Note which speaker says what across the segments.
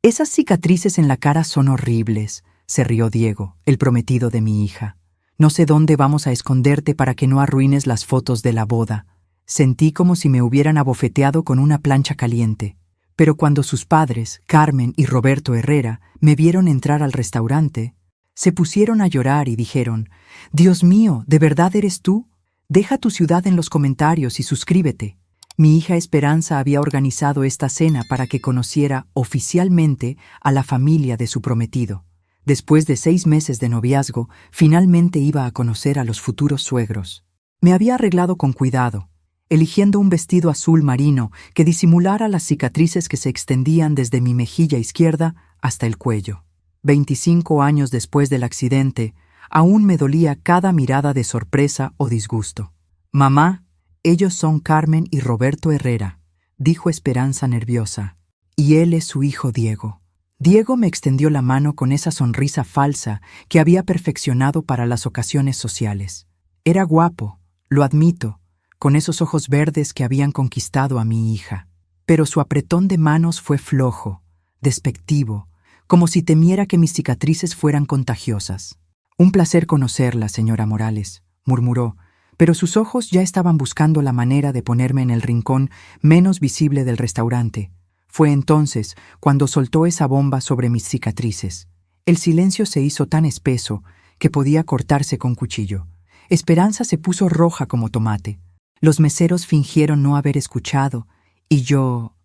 Speaker 1: Esas cicatrices en la cara son horribles, se rió Diego, el prometido de mi hija. No sé dónde vamos a esconderte para que no arruines las fotos de la boda. Sentí como si me hubieran abofeteado con una plancha caliente. Pero cuando sus padres, Carmen y Roberto Herrera, me vieron entrar al restaurante, se pusieron a llorar y dijeron: «Dios mío, ¿de verdad eres tú? Deja tu ciudad en los comentarios y suscríbete». Mi hija Esperanza había organizado esta cena para que conociera oficialmente a la familia de su prometido. Después de 6 meses de noviazgo, finalmente iba a conocer a los futuros suegros. Me había arreglado con cuidado, eligiendo un vestido azul marino que disimulara las cicatrices que se extendían desde mi mejilla izquierda hasta el cuello. 25 años después del accidente, aún me dolía cada mirada de sorpresa o disgusto. «Mamá, ellos son Carmen y Roberto Herrera», dijo Esperanza nerviosa, «y él es su hijo Diego». Diego me extendió la mano con esa sonrisa falsa que había perfeccionado para las ocasiones sociales. Era guapo, lo admito, con esos ojos verdes que habían conquistado a mi hija. Pero su apretón de manos fue flojo, despectivo, como si temiera que mis cicatrices fueran contagiosas. «Un placer conocerla, señora Morales», murmuró, pero sus ojos ya estaban buscando la manera de ponerme en el rincón menos visible del restaurante. Fue entonces cuando soltó esa bomba sobre mis cicatrices. El silencio se hizo tan espeso que podía cortarse con cuchillo. Esperanza se puso roja como tomate. Los meseros fingieron no haber escuchado, y yo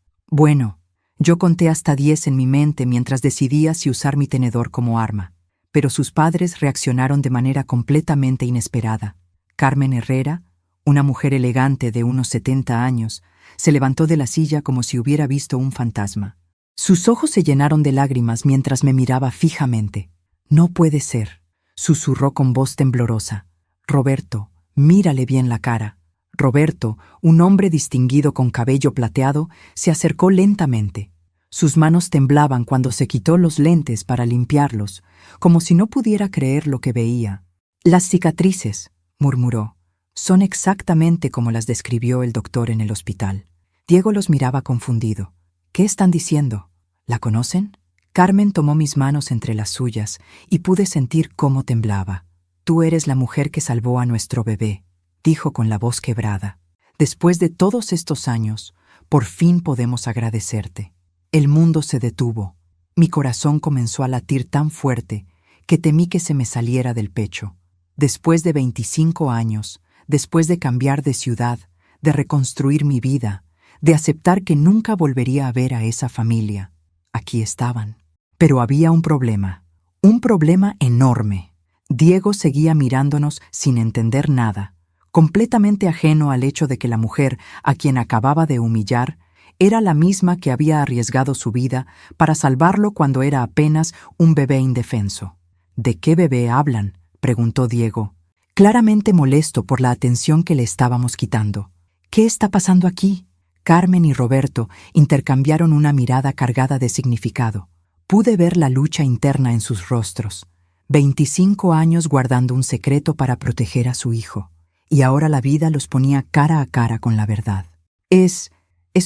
Speaker 1: conté hasta 10 en mi mente mientras decidía si usar mi tenedor como arma. Pero sus padres reaccionaron de manera completamente inesperada. Carmen Herrera, una mujer elegante de unos 70 años, se levantó de la silla como si hubiera visto un fantasma. Sus ojos se llenaron de lágrimas mientras me miraba fijamente. «No puede ser», susurró con voz temblorosa. «Roberto, mírale bien la cara». Roberto, un hombre distinguido con cabello plateado, se acercó lentamente. Sus manos temblaban cuando se quitó los lentes para limpiarlos, como si no pudiera creer lo que veía. «Las cicatrices», murmuró, «son exactamente como las describió el doctor en el hospital». Diego los miraba confundido. «¿Qué están diciendo? ¿La conocen?» Carmen tomó mis manos entre las suyas y pude sentir cómo temblaba. «Tú eres la mujer que salvó a nuestro bebé», dijo con la voz quebrada. «Después de todos estos años, por fin podemos agradecerte». El mundo se detuvo. Mi corazón comenzó a latir tan fuerte que temí que se me saliera del pecho. Después de 25 años, después de cambiar de ciudad, de reconstruir mi vida, de aceptar que nunca volvería a ver a esa familia, aquí estaban. Pero había un problema enorme. Diego seguía mirándonos sin entender nada, completamente ajeno al hecho de que la mujer a quien acababa de humillar era la misma que había arriesgado su vida para salvarlo cuando era apenas un bebé indefenso. «¿De qué bebé hablan?», preguntó Diego, claramente molesto por la atención que le estábamos quitando. «¿Qué está pasando aquí?». Carmen y Roberto intercambiaron una mirada cargada de significado. Pude ver la lucha interna en sus rostros. 25 años guardando un secreto para proteger a su hijo, y ahora la vida los ponía cara a cara con la verdad. Es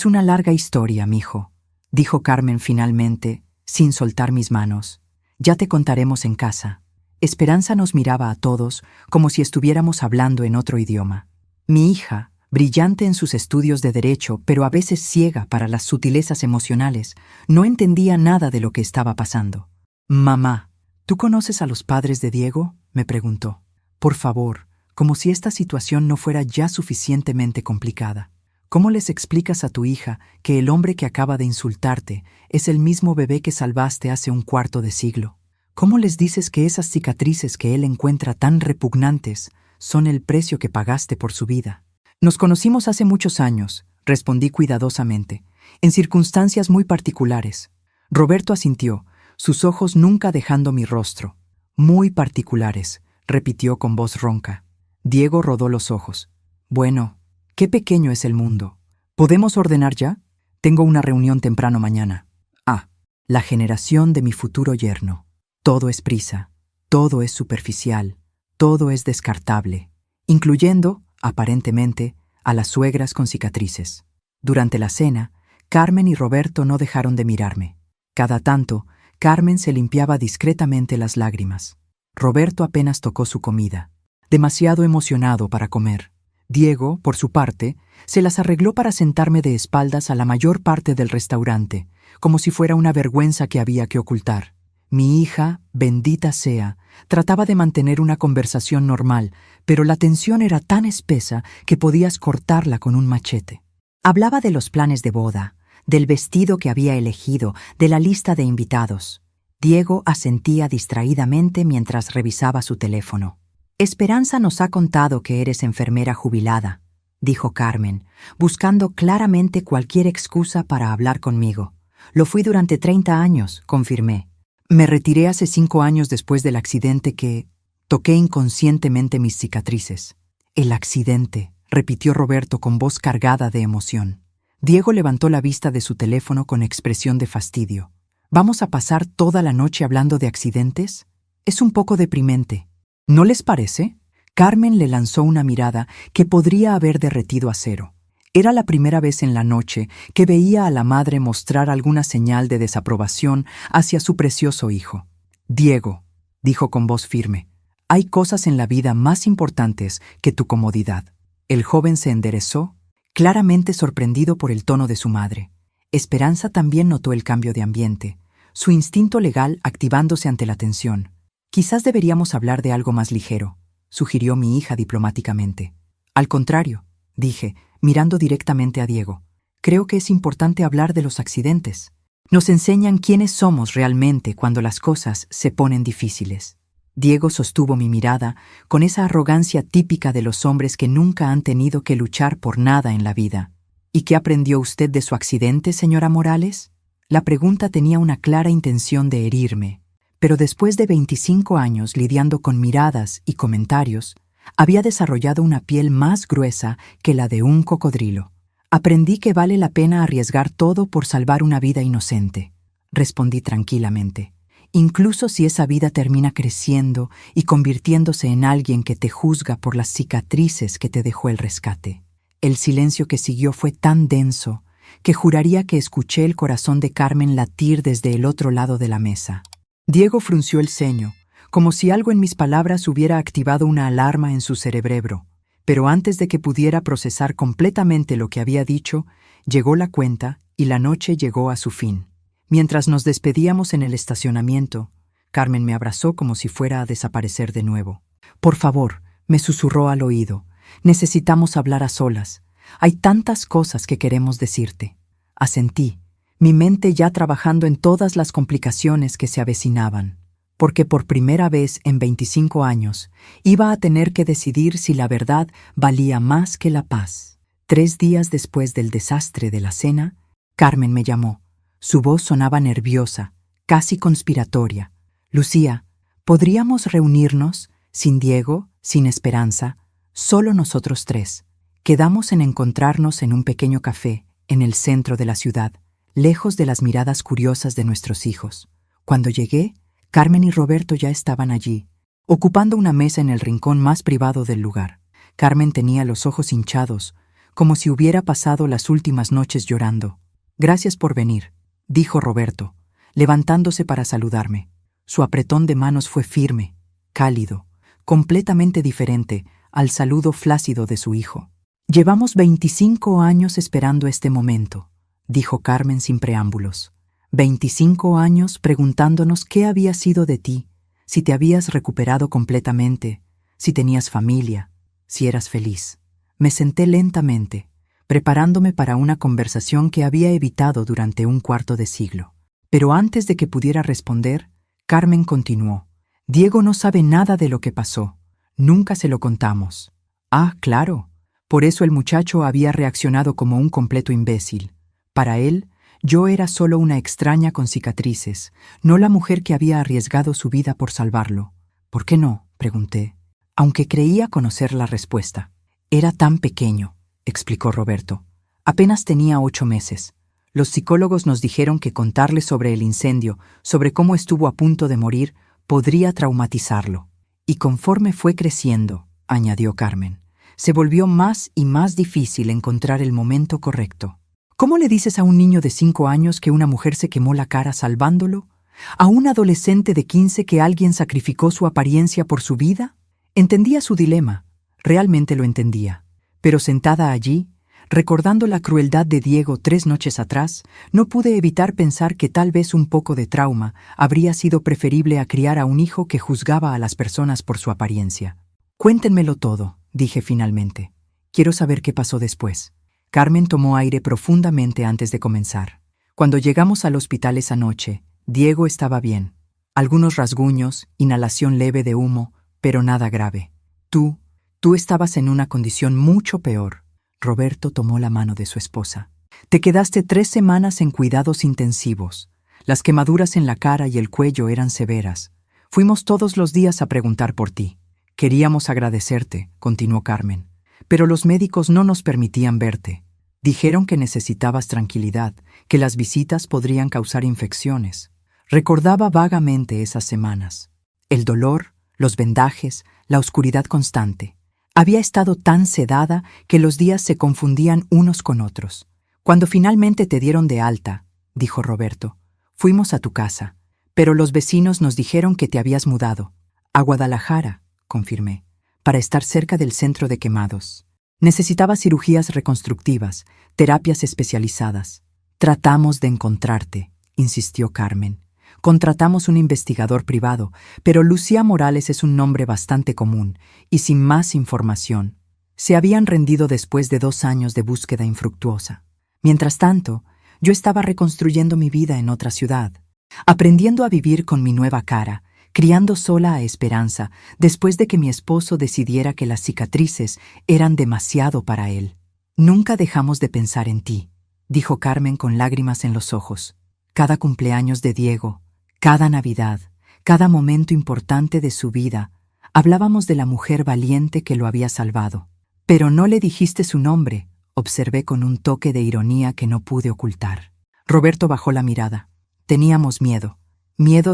Speaker 1: una larga historia, mijo», dijo Carmen finalmente, sin soltar mis manos. «Ya te contaremos en casa». Esperanza nos miraba a todos como si estuviéramos hablando en otro idioma. Mi hija, brillante en sus estudios de derecho, pero a veces ciega para las sutilezas emocionales, no entendía nada de lo que estaba pasando. «Mamá, ¿tú conoces a los padres de Diego?», me preguntó. «Por favor», como si esta situación no fuera ya suficientemente complicada. «¿Cómo les explicas a tu hija que el hombre que acaba de insultarte es el mismo bebé que salvaste hace un cuarto de siglo? ¿Cómo les dices que esas cicatrices que él encuentra tan repugnantes son el precio que pagaste por su vida?» «Nos conocimos hace muchos años», respondí cuidadosamente, «en circunstancias muy particulares». Roberto asintió, sus ojos nunca dejando mi rostro. «Muy particulares», repitió con voz ronca. Diego rodó los ojos. «Bueno, qué pequeño es el mundo. ¿Podemos ordenar ya? Tengo una reunión temprano mañana». La generación de mi futuro yerno. Todo es prisa, todo es superficial, todo es descartable, incluyendo, aparentemente, a las suegras con cicatrices. Durante la cena, Carmen y Roberto no dejaron de mirarme. Cada tanto, Carmen se limpiaba discretamente las lágrimas. Roberto apenas tocó su comida, demasiado emocionado para comer. Diego, por su parte, se las arregló para sentarme de espaldas a la mayor parte del restaurante, como si fuera una vergüenza que había que ocultar. Mi hija, bendita sea, trataba de mantener una conversación normal, pero la tensión era tan espesa que podías cortarla con un machete. Hablaba de los planes de boda, del vestido que había elegido, de la lista de invitados. Diego asentía distraídamente mientras revisaba su teléfono. «Esperanza nos ha contado que eres enfermera jubilada», dijo Carmen, buscando claramente cualquier excusa para hablar conmigo. «Lo fui durante 30 años», confirmé. «Me retiré hace 5 años después del accidente que...» Toqué inconscientemente mis cicatrices. «El accidente», repitió Roberto con voz cargada de emoción. Diego levantó la vista de su teléfono con expresión de fastidio. «¿Vamos a pasar toda la noche hablando de accidentes? Es un poco deprimente. ¿No les parece?» Carmen le lanzó una mirada que podría haber derretido acero. Era la primera vez en la noche que veía a la madre mostrar alguna señal de desaprobación hacia su precioso hijo. «Diego», dijo con voz firme, «hay cosas en la vida más importantes que tu comodidad». El joven se enderezó, claramente sorprendido por el tono de su madre. Esperanza también notó el cambio de ambiente, su instinto legal activándose ante la tensión. «Quizás deberíamos hablar de algo más ligero», sugirió mi hija diplomáticamente. «Al contrario», dije, mirando directamente a Diego. «Creo que es importante hablar de los accidentes. Nos enseñan quiénes somos realmente cuando las cosas se ponen difíciles». Diego sostuvo mi mirada con esa arrogancia típica de los hombres que nunca han tenido que luchar por nada en la vida. «¿Y qué aprendió usted de su accidente, señora Morales?» La pregunta tenía una clara intención de herirme, pero después de 25 años lidiando con miradas y comentarios, había desarrollado una piel más gruesa que la de un cocodrilo. «Aprendí que vale la pena arriesgar todo por salvar una vida inocente», respondí tranquilamente. «Incluso si esa vida termina creciendo y convirtiéndose en alguien que te juzga por las cicatrices que te dejó el rescate». El silencio que siguió fue tan denso que juraría que escuché el corazón de Carmen latir desde el otro lado de la mesa. Diego frunció el ceño, como si algo en mis palabras hubiera activado una alarma en su cerebro, pero antes de que pudiera procesar completamente lo que había dicho, llegó la cuenta y la noche llegó a su fin. Mientras nos despedíamos en el estacionamiento, Carmen me abrazó como si fuera a desaparecer de nuevo. «Por favor», me susurró al oído, «necesitamos hablar a solas. Hay tantas cosas que queremos decirte». Asentí, mi mente ya trabajando en todas las complicaciones que se avecinaban, porque por primera vez en 25 años iba a tener que decidir si la verdad valía más que la paz. 3 días después del desastre de la cena, Carmen me llamó. Su voz sonaba nerviosa, casi conspiratoria. «Lucía, ¿podríamos reunirnos, sin Diego, sin Esperanza, solo nosotros 3? Quedamos en encontrarnos en un pequeño café, en el centro de la ciudad, lejos de las miradas curiosas de nuestros hijos. Cuando llegué, Carmen y Roberto ya estaban allí, ocupando una mesa en el rincón más privado del lugar. Carmen tenía los ojos hinchados, como si hubiera pasado las últimas noches llorando. «Gracias por venir», dijo Roberto, levantándose para saludarme. Su apretón de manos fue firme, cálido, completamente diferente al saludo flácido de su hijo. «Llevamos 25 años esperando este momento», dijo Carmen sin preámbulos. 25 años preguntándonos qué había sido de ti, si te habías recuperado completamente, si tenías familia, si eras feliz. Me senté lentamente, preparándome para una conversación que había evitado durante un cuarto de siglo. Pero antes de que pudiera responder, Carmen continuó. «Diego no sabe nada de lo que pasó. Nunca se lo contamos». «Ah, claro. Por eso el muchacho había reaccionado como un completo imbécil. Para él, yo era solo una extraña con cicatrices, no la mujer que había arriesgado su vida por salvarlo». «¿Por qué no?», pregunté, aunque creía conocer la respuesta. «Era tan pequeño», explicó Roberto. «Apenas tenía 8 meses. Los psicólogos nos dijeron que contarle sobre el incendio, sobre cómo estuvo a punto de morir, podría traumatizarlo. Y conforme fue creciendo», añadió Carmen, «se volvió más y más difícil encontrar el momento correcto. ¿Cómo le dices a un niño de 5 años que una mujer se quemó la cara salvándolo? ¿A un adolescente de 15 que alguien sacrificó su apariencia por su vida? Entendía su dilema, realmente lo entendía. Pero sentada allí, recordando la crueldad de Diego 3 noches atrás, no pude evitar pensar que tal vez un poco de trauma habría sido preferible a criar a un hijo que juzgaba a las personas por su apariencia. Cuéntenmelo todo, dije finalmente. Quiero saber qué pasó después. Carmen tomó aire profundamente antes de comenzar. Cuando llegamos al hospital esa noche, Diego estaba bien. Algunos rasguños, inhalación leve de humo, pero nada grave. Tú estabas en una condición mucho peor. Roberto tomó la mano de su esposa. Te quedaste 3 semanas en cuidados intensivos. Las quemaduras en la cara y el cuello eran severas. Fuimos todos los días a preguntar por ti. Queríamos agradecerte, continuó Carmen. Pero los médicos no nos permitían verte. Dijeron que necesitabas tranquilidad, que las visitas podrían causar infecciones. Recordaba vagamente esas semanas. El dolor, los vendajes, la oscuridad constante. Había estado tan sedada que los días se confundían unos con otros. Cuando finalmente te dieron de alta, dijo Roberto, fuimos a tu casa, pero los vecinos nos dijeron que te habías mudado. A Guadalajara, confirmé, para estar cerca del centro de quemados. Necesitabas cirugías reconstructivas, terapias especializadas. Tratamos de encontrarte, insistió Carmen. Contratamos un investigador privado, pero Lucía Morales es un nombre bastante común, y sin más información. Se habían rendido después de 2 años de búsqueda infructuosa. Mientras tanto, yo estaba reconstruyendo mi vida en otra ciudad, aprendiendo a vivir con mi nueva cara, criando sola a Esperanza, después de que mi esposo decidiera que las cicatrices eran demasiado para él. Nunca dejamos de pensar en ti, dijo Carmen con lágrimas en los ojos. Cada cumpleaños de Diego, cada Navidad, cada momento importante de su vida, hablábamos de la mujer valiente que lo había salvado. Pero no le dijiste su nombre, observé con un toque de ironía que no pude ocultar. Roberto bajó la mirada. Teníamos miedo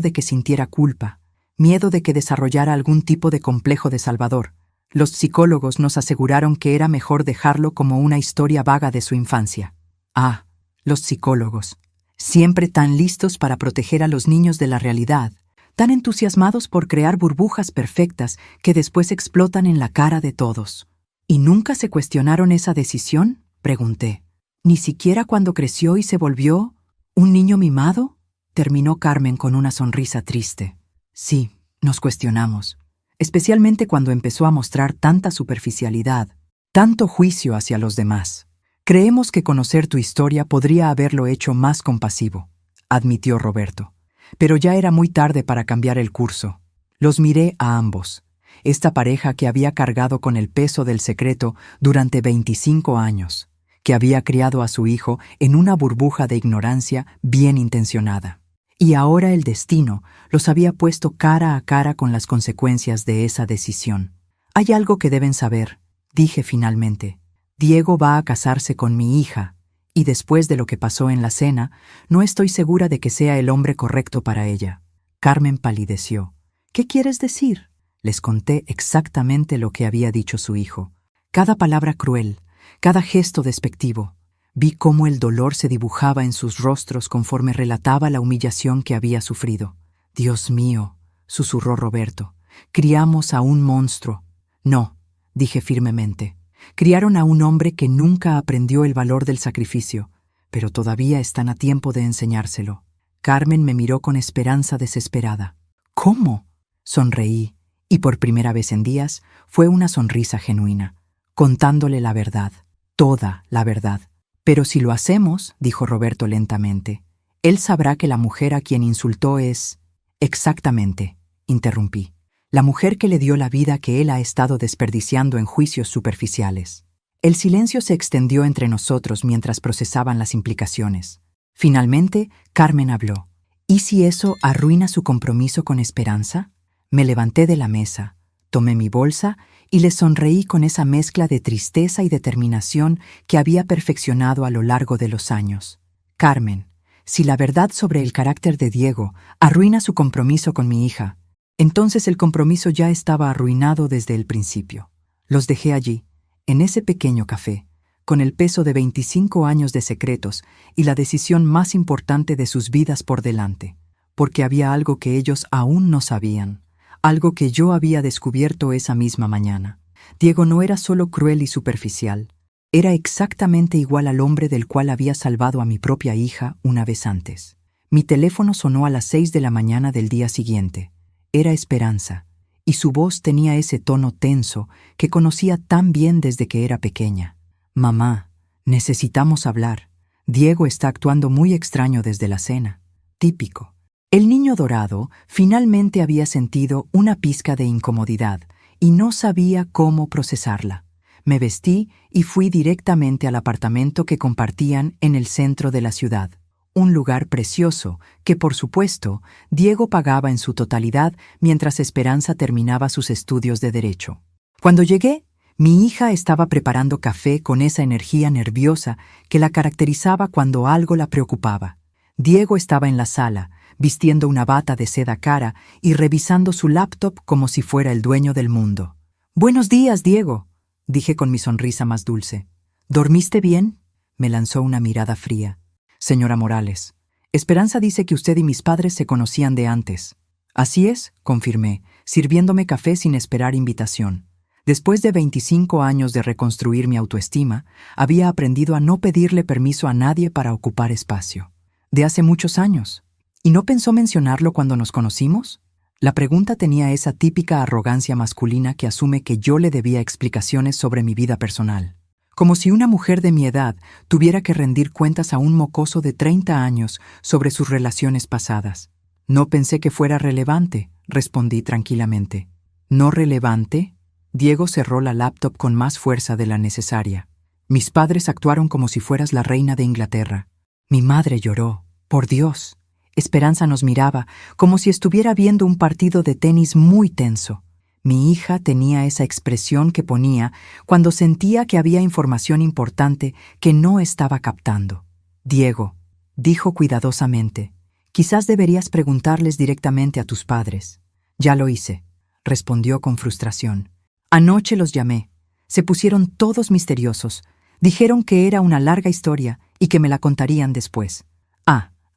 Speaker 1: de que sintiera culpa, miedo de que desarrollara algún tipo de complejo de salvador. Los psicólogos nos aseguraron que era mejor dejarlo como una historia vaga de su infancia. Ah, los psicólogos. Siempre tan listos para proteger a los niños de la realidad, tan entusiasmados por crear burbujas perfectas que después explotan en la cara de todos. ¿Y nunca se cuestionaron esa decisión?, pregunté. ¿Ni siquiera cuando creció y se volvió un niño mimado?, terminó Carmen con una sonrisa triste. Sí, nos cuestionamos, especialmente cuando empezó a mostrar tanta superficialidad, tanto juicio hacia los demás. Creemos que conocer tu historia podría haberlo hecho más compasivo, admitió Roberto. Pero ya era muy tarde para cambiar el curso. Los miré a ambos, esta pareja que había cargado con el peso del secreto durante 25 años, que había criado a su hijo en una burbuja de ignorancia bien intencionada. Y ahora el destino los había puesto cara a cara con las consecuencias de esa decisión. Hay algo que deben saber, dije finalmente. Diego va a casarse con mi hija, y después de lo que pasó en la cena, no estoy segura de que sea el hombre correcto para ella. Carmen palideció. ¿Qué quieres decir? Les conté exactamente lo que había dicho su hijo. Cada palabra cruel, cada gesto despectivo. Vi cómo el dolor se dibujaba en sus rostros conforme relataba la humillación que había sufrido. Dios mío, susurró Roberto, criamos a un monstruo. No, dije firmemente. Criaron a un hombre que nunca aprendió el valor del sacrificio, pero todavía están a tiempo de enseñárselo. Carmen me miró con esperanza desesperada. ¿Cómo? Sonreí, y por primera vez en días fue una sonrisa genuina, contándole la verdad, toda la verdad. Pero si lo hacemos, dijo Roberto lentamente, él sabrá que la mujer a quien insultó es... Exactamente, interrumpí. La mujer que le dio la vida que él ha estado desperdiciando en juicios superficiales. El silencio se extendió entre nosotros mientras procesaban las implicaciones. Finalmente, Carmen habló. ¿Y si eso arruina su compromiso con Esperanza? Me levanté de la mesa, tomé mi bolsa y le sonreí con esa mezcla de tristeza y determinación que había perfeccionado a lo largo de los años. Carmen, si la verdad sobre el carácter de Diego arruina su compromiso con mi hija, entonces el compromiso ya estaba arruinado desde el principio. Los dejé allí, en ese pequeño café, con el peso de 25 años de secretos y la decisión más importante de sus vidas por delante, porque había algo que ellos aún no sabían, algo que yo había descubierto esa misma mañana. Diego no era solo cruel y superficial, era exactamente igual al hombre del cual había salvado a mi propia hija una vez antes. Mi teléfono sonó a las 6 de la mañana del día siguiente. Era Esperanza, y su voz tenía ese tono tenso que conocía tan bien desde que era pequeña. «Mamá, necesitamos hablar. Diego está actuando muy extraño desde la cena». Típico. El niño dorado finalmente había sentido una pizca de incomodidad y no sabía cómo procesarla. Me vestí y fui directamente al apartamento que compartían en el centro de la ciudad. Un lugar precioso que, por supuesto, Diego pagaba en su totalidad mientras Esperanza terminaba sus estudios de Derecho. Cuando llegué, mi hija estaba preparando café con esa energía nerviosa que la caracterizaba cuando algo la preocupaba. Diego estaba en la sala, vistiendo una bata de seda cara y revisando su laptop como si fuera el dueño del mundo. «Buenos días, Diego», dije con mi sonrisa más dulce. «¿Dormiste bien?». Me lanzó una mirada fría. «Señora Morales, Esperanza dice que usted y mis padres se conocían de antes». «Así es», confirmé, sirviéndome café sin esperar invitación. Después de 25 años de reconstruir mi autoestima, había aprendido a no pedirle permiso a nadie para ocupar espacio. «De hace muchos años. ¿Y no pensó mencionarlo cuando nos conocimos?». La pregunta tenía esa típica arrogancia masculina que asume que yo le debía explicaciones sobre mi vida personal. Como si una mujer de mi edad tuviera que rendir cuentas a un mocoso de 30 años sobre sus relaciones pasadas. «No pensé que fuera relevante», respondí tranquilamente. «¿No relevante?». Diego cerró la laptop con más fuerza de la necesaria. «Mis padres actuaron como si fueras la reina de Inglaterra». Mi madre lloró. «Por Dios». Esperanza nos miraba como si estuviera viendo un partido de tenis muy tenso. Mi hija tenía esa expresión que ponía cuando sentía que había información importante que no estaba captando. «Diego», dijo cuidadosamente, «quizás deberías preguntarles directamente a tus padres». «Ya lo hice», respondió con frustración. «Anoche los llamé. Se pusieron todos misteriosos. Dijeron que era una larga historia y que me la contarían después.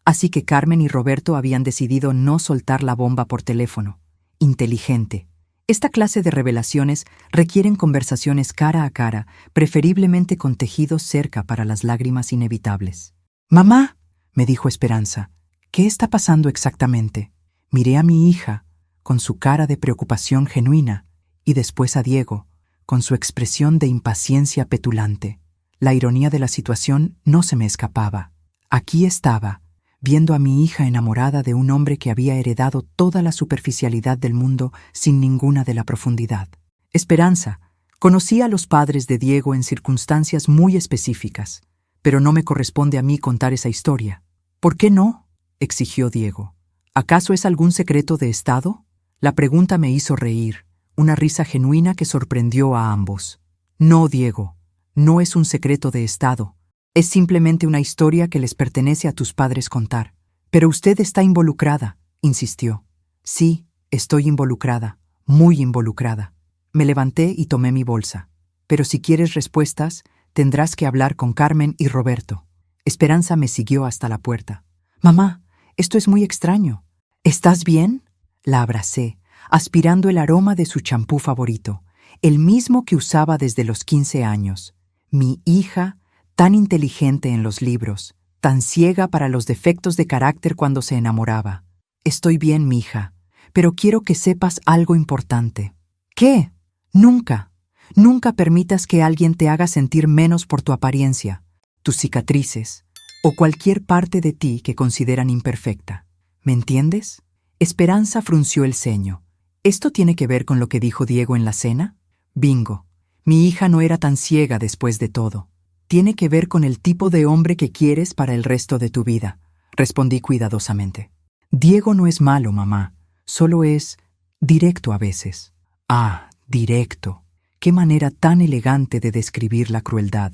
Speaker 1: Así que Carmen y Roberto habían decidido no soltar la bomba por teléfono. Inteligente. Esta clase de revelaciones requieren conversaciones cara a cara, preferiblemente con tejidos cerca para las lágrimas inevitables. «Mamá», me dijo Esperanza, «¿qué está pasando exactamente?». Miré a mi hija, con su cara de preocupación genuina, y después a Diego, con su expresión de impaciencia petulante. La ironía de la situación no se me escapaba. Aquí estaba, viendo a mi hija enamorada de un hombre que había heredado toda la superficialidad del mundo sin ninguna de la profundidad. «Esperanza, conocí a los padres de Diego en circunstancias muy específicas, pero no me corresponde a mí contar esa historia». «¿Por qué no?», exigió Diego. «¿Acaso es algún secreto de Estado?». La pregunta me hizo reír, una risa genuina que sorprendió a ambos. «No, Diego, no es un secreto de Estado. Es simplemente una historia que les pertenece a tus padres contar». «Pero usted está involucrada», insistió. «Sí, estoy involucrada, muy involucrada». Me levanté y tomé mi bolsa. «Pero si quieres respuestas, tendrás que hablar con Carmen y Roberto». Esperanza me siguió hasta la puerta. «Mamá, esto es muy extraño. ¿Estás bien?». La abracé, aspirando el aroma de su champú favorito, el mismo que usaba desde los 15 años. Mi hija, tan inteligente en los libros, tan ciega para los defectos de carácter cuando se enamoraba. «Estoy bien, mija, pero quiero que sepas algo importante». «¿Qué?». Nunca permitas que alguien te haga sentir menos por tu apariencia, tus cicatrices o cualquier parte de ti que consideran imperfecta. ¿Me entiendes?». Esperanza frunció el ceño. «¿Esto tiene que ver con lo que dijo Diego en la cena?». «Bingo. Mi hija no era tan ciega después de todo. Tiene que ver con el tipo de hombre que quieres para el resto de tu vida», respondí cuidadosamente. «Diego no es malo, mamá. Solo es directo a veces». «Ah, directo. Qué manera tan elegante de describir la crueldad.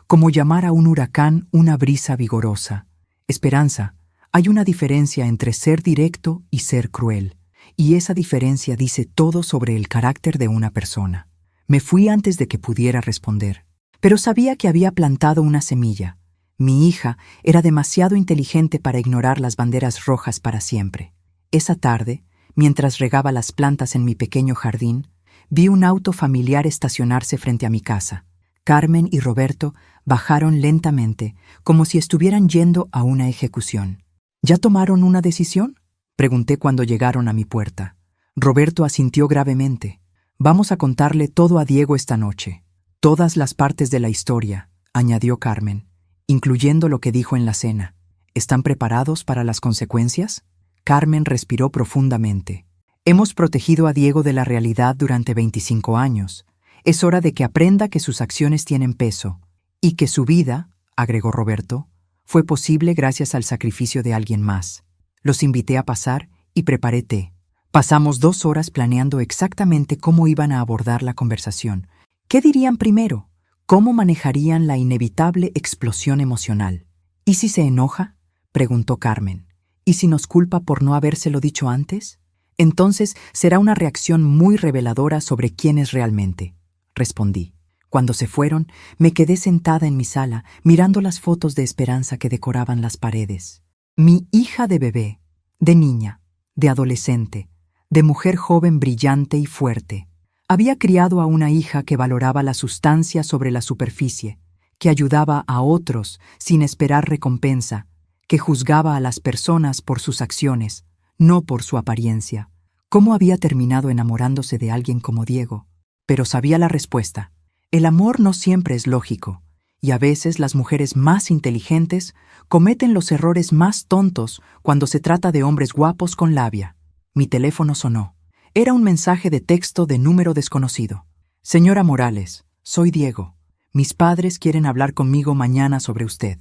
Speaker 1: Como llamar a un huracán una brisa vigorosa. Esperanza, hay una diferencia entre ser directo y ser cruel, y esa diferencia dice todo sobre el carácter de una persona». Me fui antes de que pudiera responder. pero sabía que había plantado una semilla. Mi hija era demasiado inteligente para ignorar las banderas rojas para siempre. Esa tarde, mientras regaba las plantas en mi pequeño jardín, vi un auto familiar estacionarse frente a mi casa. Carmen y Roberto bajaron lentamente, como si estuvieran yendo a una ejecución. ¿Ya tomaron una decisión?, pregunté cuando llegaron a mi puerta. Roberto asintió gravemente. Vamos a contarle todo a Diego esta noche. Todas las partes de la historia, añadió Carmen, incluyendo lo que dijo en la cena. ¿Están preparados para las consecuencias? Carmen respiró profundamente. Hemos protegido a Diego de la realidad durante 25 años. Es hora de que aprenda que sus acciones tienen peso y que su vida, agregó Roberto, fue posible gracias al sacrificio de alguien más. Los invité a pasar y preparé té. Pasamos 2 horas planeando exactamente cómo iban a abordar la conversación. ¿Qué dirían primero? ¿Cómo manejarían la inevitable explosión emocional? ¿Y si se enoja?, preguntó Carmen. ¿Y si nos culpa por no habérselo dicho antes? Entonces será una reacción muy reveladora sobre quién es realmente, respondí. Cuando se fueron, me quedé sentada en mi sala, mirando las fotos de esperanza que decoraban las paredes. Mi hija de bebé, de niña, de adolescente, de mujer joven brillante y fuerte. Había criado a una hija que valoraba la sustancia sobre la superficie, que ayudaba a otros sin esperar recompensa, que juzgaba a las personas por sus acciones, no por su apariencia. ¿Cómo había terminado enamorándose de alguien como Diego? Pero sabía la respuesta. El amor no siempre es lógico, y a veces las mujeres más inteligentes cometen los errores más tontos cuando se trata de hombres guapos con labia. Mi teléfono sonó. Era un mensaje de texto de número desconocido. Señora Morales, soy Diego. Mis padres quieren hablar conmigo mañana sobre usted.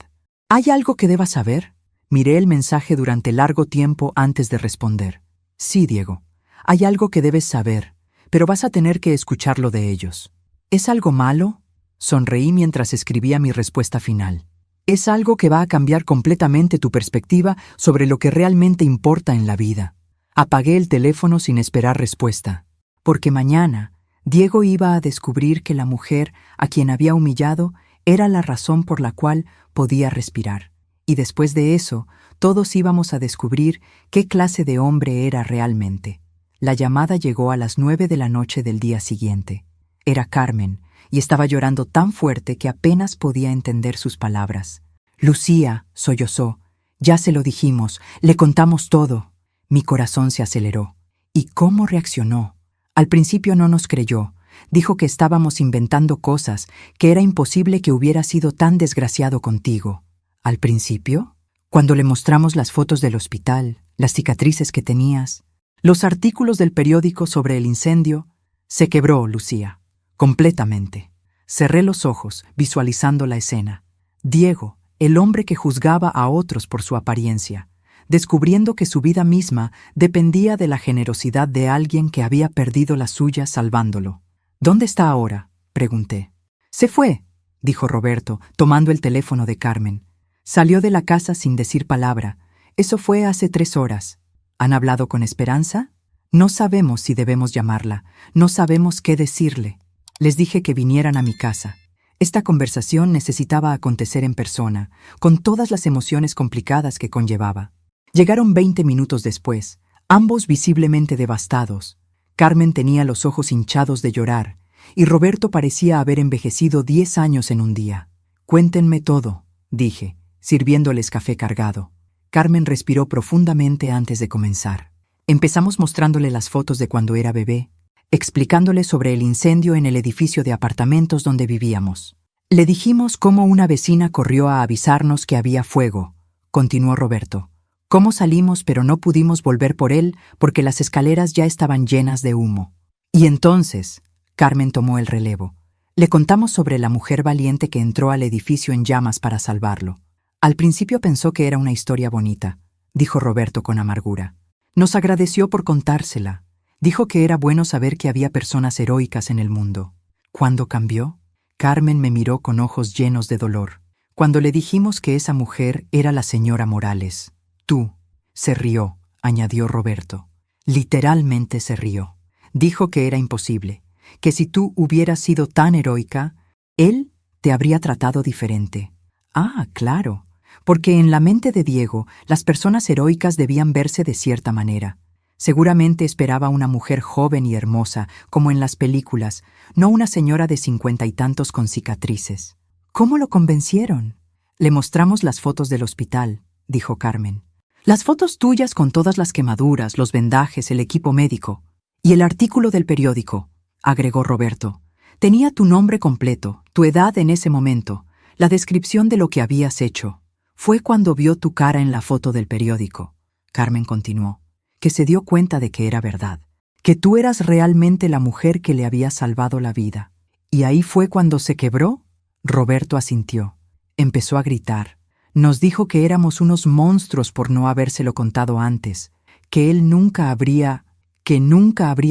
Speaker 1: ¿Hay algo que deba saber? Miré el mensaje durante largo tiempo antes de responder. Sí, Diego. Hay algo que debes saber, pero vas a tener que escucharlo de ellos. ¿Es algo malo? Sonreí mientras escribía mi respuesta final. Es algo que va a cambiar completamente tu perspectiva sobre lo que realmente importa en la vida. Apagué el teléfono sin esperar respuesta, porque mañana Diego iba a descubrir que la mujer a quien había humillado era la razón por la cual podía respirar. Y después de eso, todos íbamos a descubrir qué clase de hombre era realmente. La llamada llegó a las 9 de la noche del día siguiente. Era Carmen, y estaba llorando tan fuerte que apenas podía entender sus palabras. Lucía, sollozó. Ya se lo dijimos, le contamos todo. Mi corazón se aceleró. ¿Y cómo reaccionó? Al principio no nos creyó. Dijo que estábamos inventando cosas, que era imposible que hubiera sido tan desgraciado contigo. ¿Al principio? Cuando le mostramos las fotos del hospital, las cicatrices que tenías, los artículos del periódico sobre el incendio, se quebró, Lucía. Completamente. Cerré los ojos, visualizando la escena. Diego, el hombre que juzgaba a otros por su apariencia, descubriendo que su vida misma dependía de la generosidad de alguien que había perdido la suya salvándolo. ¿Dónde está ahora?, pregunté. Se fue, dijo Roberto, tomando el teléfono de Carmen. Salió de la casa sin decir palabra. Eso fue hace 3 horas. ¿Han hablado con Esperanza? No sabemos si debemos llamarla. No sabemos qué decirle. Les dije que vinieran a mi casa. Esta conversación necesitaba acontecer en persona, con todas las emociones complicadas que conllevaba. Llegaron 20 minutos después, ambos visiblemente devastados. Carmen tenía los ojos hinchados de llorar, y Roberto parecía haber envejecido 10 años en un día. Cuéntenme todo, dije, sirviéndoles café cargado. Carmen respiró profundamente antes de comenzar. Empezamos mostrándole las fotos de cuando era bebé, explicándole sobre el incendio en el edificio de apartamentos donde vivíamos. Le dijimos cómo una vecina corrió a avisarnos que había fuego, continuó Roberto. Cómo salimos pero no pudimos volver por él porque las escaleras ya estaban llenas de humo. Y entonces, Carmen tomó el relevo. Le contamos sobre la mujer valiente que entró al edificio en llamas para salvarlo. Al principio pensó que era una historia bonita, dijo Roberto con amargura. Nos agradeció por contársela. Dijo que era bueno saber que había personas heroicas en el mundo. ¿Cuándo cambió? Carmen me miró con ojos llenos de dolor. Cuando le dijimos que esa mujer era la señora Morales. Tú. Se rió, añadió Roberto. Literalmente se rió. Dijo que era imposible, que si tú hubieras sido tan heroica, él te habría tratado diferente. Ah, claro, porque en la mente de Diego, las personas heroicas debían verse de cierta manera. Seguramente esperaba una mujer joven y hermosa, como en las películas, no una señora de 50 y tantos con cicatrices. ¿Cómo lo convencieron? Le mostramos las fotos del hospital, dijo Carmen. Las fotos tuyas con todas las quemaduras, los vendajes, el equipo médico. Y el artículo del periódico, agregó Roberto. Tenía tu nombre completo, tu edad en ese momento, la descripción de lo que habías hecho. Fue cuando vio tu cara en la foto del periódico, Carmen continuó, que se dio cuenta de que era verdad, que tú eras realmente la mujer que le había salvado la vida. ¿Y ahí fue cuando se quebró? Roberto asintió. Empezó a gritar. Nos dijo que éramos unos monstruos por no habérselo contado antes, que él nunca habría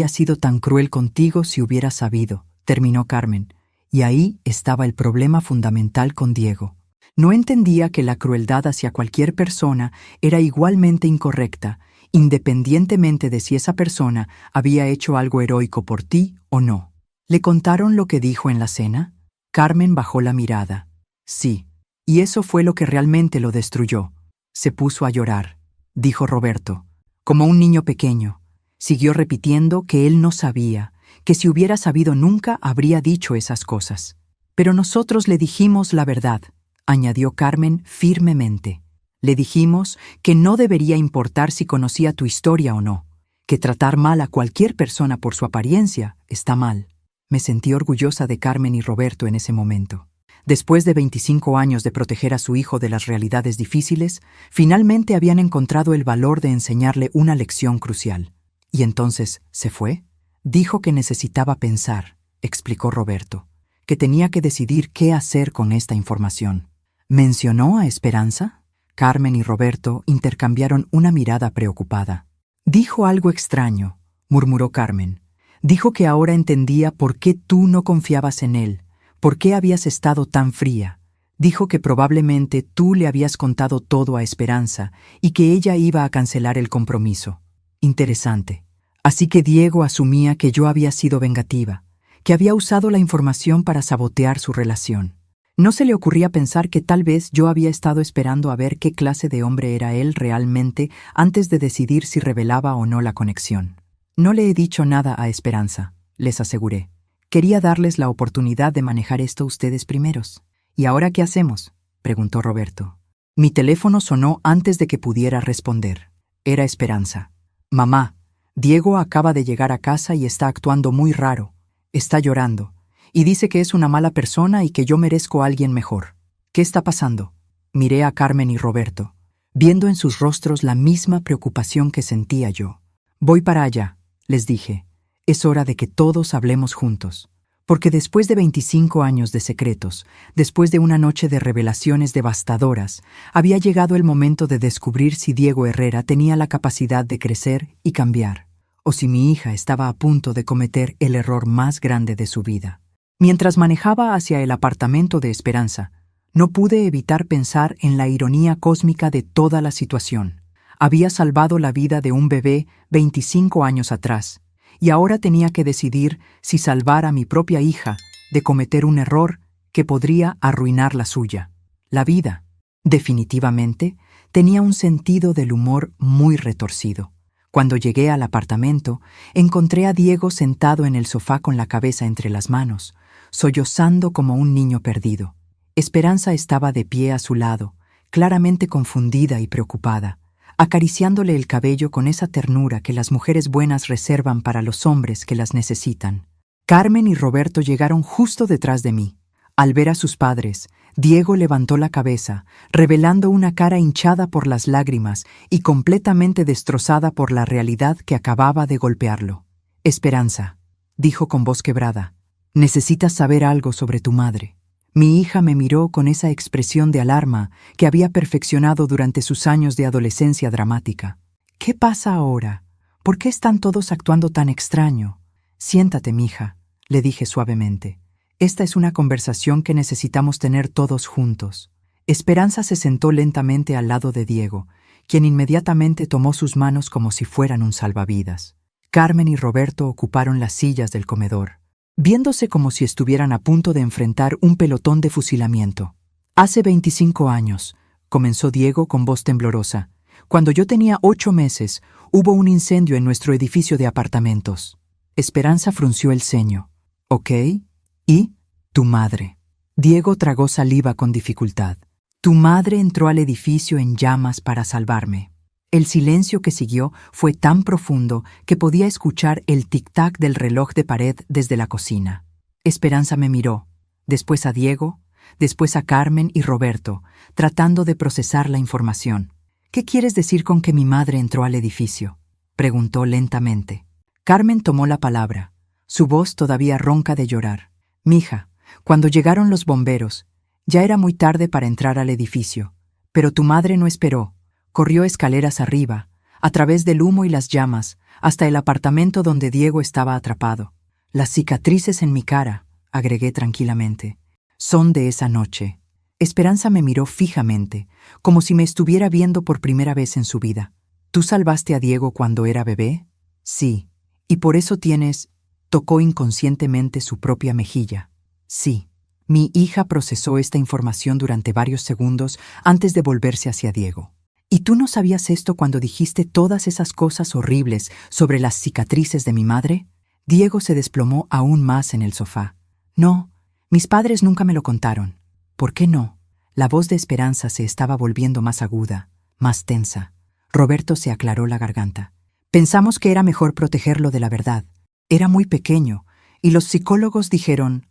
Speaker 1: sido tan cruel contigo si hubiera sabido, terminó Carmen. Y ahí estaba el problema fundamental con Diego. No entendía que la crueldad hacia cualquier persona era igualmente incorrecta, independientemente de si esa persona había hecho algo heroico por ti o no. ¿Le contaron lo que dijo en la cena? Carmen bajó la mirada. Sí, y eso fue lo que realmente lo destruyó. Se puso a llorar, dijo Roberto, como un niño pequeño. Siguió repitiendo que él no sabía, que si hubiera sabido nunca habría dicho esas cosas. Pero nosotros le dijimos la verdad, añadió Carmen firmemente. Le dijimos que no debería importar si conocía tu historia o no, que tratar mal a cualquier persona por su apariencia está mal. Me sentí orgullosa de Carmen y Roberto en ese momento. Después de 25 años de proteger a su hijo de las realidades difíciles, finalmente habían encontrado el valor de enseñarle una lección crucial. ¿Y entonces se fue? Dijo que necesitaba pensar, explicó Roberto, que tenía que decidir qué hacer con esta información. ¿Mencionó a Esperanza? Carmen y Roberto intercambiaron una mirada preocupada. Dijo algo extraño, murmuró Carmen. Dijo que ahora entendía por qué tú no confiabas en él, por qué habías estado tan fría. Dijo que probablemente tú le habías contado todo a Esperanza y que ella iba a cancelar el compromiso. Interesante. Así que Diego asumía que yo había sido vengativa, que había usado la información para sabotear su relación. No se le ocurría pensar que tal vez yo había estado esperando a ver qué clase de hombre era él realmente antes de decidir si revelaba o no la conexión. No le he dicho nada a Esperanza, les aseguré. Quería darles la oportunidad de manejar esto ustedes primeros. ¿Y ahora qué hacemos?, preguntó Roberto. Mi teléfono sonó antes de que pudiera responder. Era Esperanza. Mamá, Diego acaba de llegar a casa y está actuando muy raro. Está llorando. Y dice que es una mala persona y que yo merezco a alguien mejor. ¿Qué está pasando? Miré a Carmen y Roberto, viendo en sus rostros la misma preocupación que sentía yo. Voy para allá, les dije. Es hora de que todos hablemos juntos. Porque después de 25 años de secretos, después de una noche de revelaciones devastadoras, había llegado el momento de descubrir si Diego Herrera tenía la capacidad de crecer y cambiar, o si mi hija estaba a punto de cometer el error más grande de su vida. Mientras manejaba hacia el apartamento de Esperanza, no pude evitar pensar en la ironía cósmica de toda la situación. Había salvado la vida de un bebé 25 años atrás, y ahora tenía que decidir si salvar a mi propia hija de cometer un error que podría arruinar la suya. La vida, definitivamente, tenía un sentido del humor muy retorcido. Cuando llegué al apartamento, encontré a Diego sentado en el sofá con la cabeza entre las manos, sollozando como un niño perdido. Esperanza estaba de pie a su lado, claramente confundida y preocupada, acariciándole el cabello con esa ternura que las mujeres buenas reservan para los hombres que las necesitan. Carmen y Roberto llegaron justo detrás de mí. Al ver a sus padres, Diego levantó la cabeza, revelando una cara hinchada por las lágrimas y completamente destrozada por la realidad que acababa de golpearlo. Esperanza, dijo con voz quebrada, necesitas saber algo sobre tu madre. Mi hija me miró con esa expresión de alarma que había perfeccionado durante sus años de adolescencia dramática. ¿Qué pasa ahora? ¿Por qué están todos actuando tan extraño? Siéntate, mija, le dije suavemente. Esta es una conversación que necesitamos tener todos juntos. Esperanza se sentó lentamente al lado de Diego, quien inmediatamente tomó sus manos como si fueran un salvavidas. Carmen y Roberto ocuparon las sillas del comedor. viéndose como si estuvieran a punto de enfrentar un pelotón de fusilamiento. Hace 25 años, comenzó Diego con voz temblorosa. Cuando yo tenía 8 meses, hubo un incendio en nuestro edificio de apartamentos. Esperanza frunció el ceño. ¿Ok? ¿Y? Tu madre. Diego tragó saliva con dificultad. Tu madre entró al edificio en llamas para salvarme. El silencio que siguió fue tan profundo que podía escuchar el tic-tac del reloj de pared desde la cocina. Esperanza me miró, después a Diego, después a Carmen y Roberto, tratando de procesar la información. ¿Qué quieres decir con que mi madre entró al edificio?, preguntó lentamente. Carmen tomó la palabra, su voz todavía ronca de llorar. Mija, cuando llegaron los bomberos, ya era muy tarde para entrar al edificio, pero tu madre no esperó. Corrió escaleras arriba, a través del humo y las llamas, hasta el apartamento donde Diego estaba atrapado. Las cicatrices en mi cara, agregué tranquilamente, son de esa noche. Esperanza me miró fijamente, como si me estuviera viendo por primera vez en su vida. ¿Tú salvaste a Diego cuando era bebé? Sí. ¿Y por eso tienes...? Tocó inconscientemente su propia mejilla. Sí. Mi hija procesó esta información durante varios segundos antes de volverse hacia Diego. ¿Y tú no sabías esto cuando dijiste todas esas cosas horribles sobre las cicatrices de mi madre? Diego se desplomó aún más en el sofá. No, mis padres nunca me lo contaron. ¿Por qué no? La voz de Esperanza se estaba volviendo más aguda, más tensa. Roberto se aclaró la garganta. Pensamos que era mejor protegerlo de la verdad. Era muy pequeño, y los psicólogos dijeron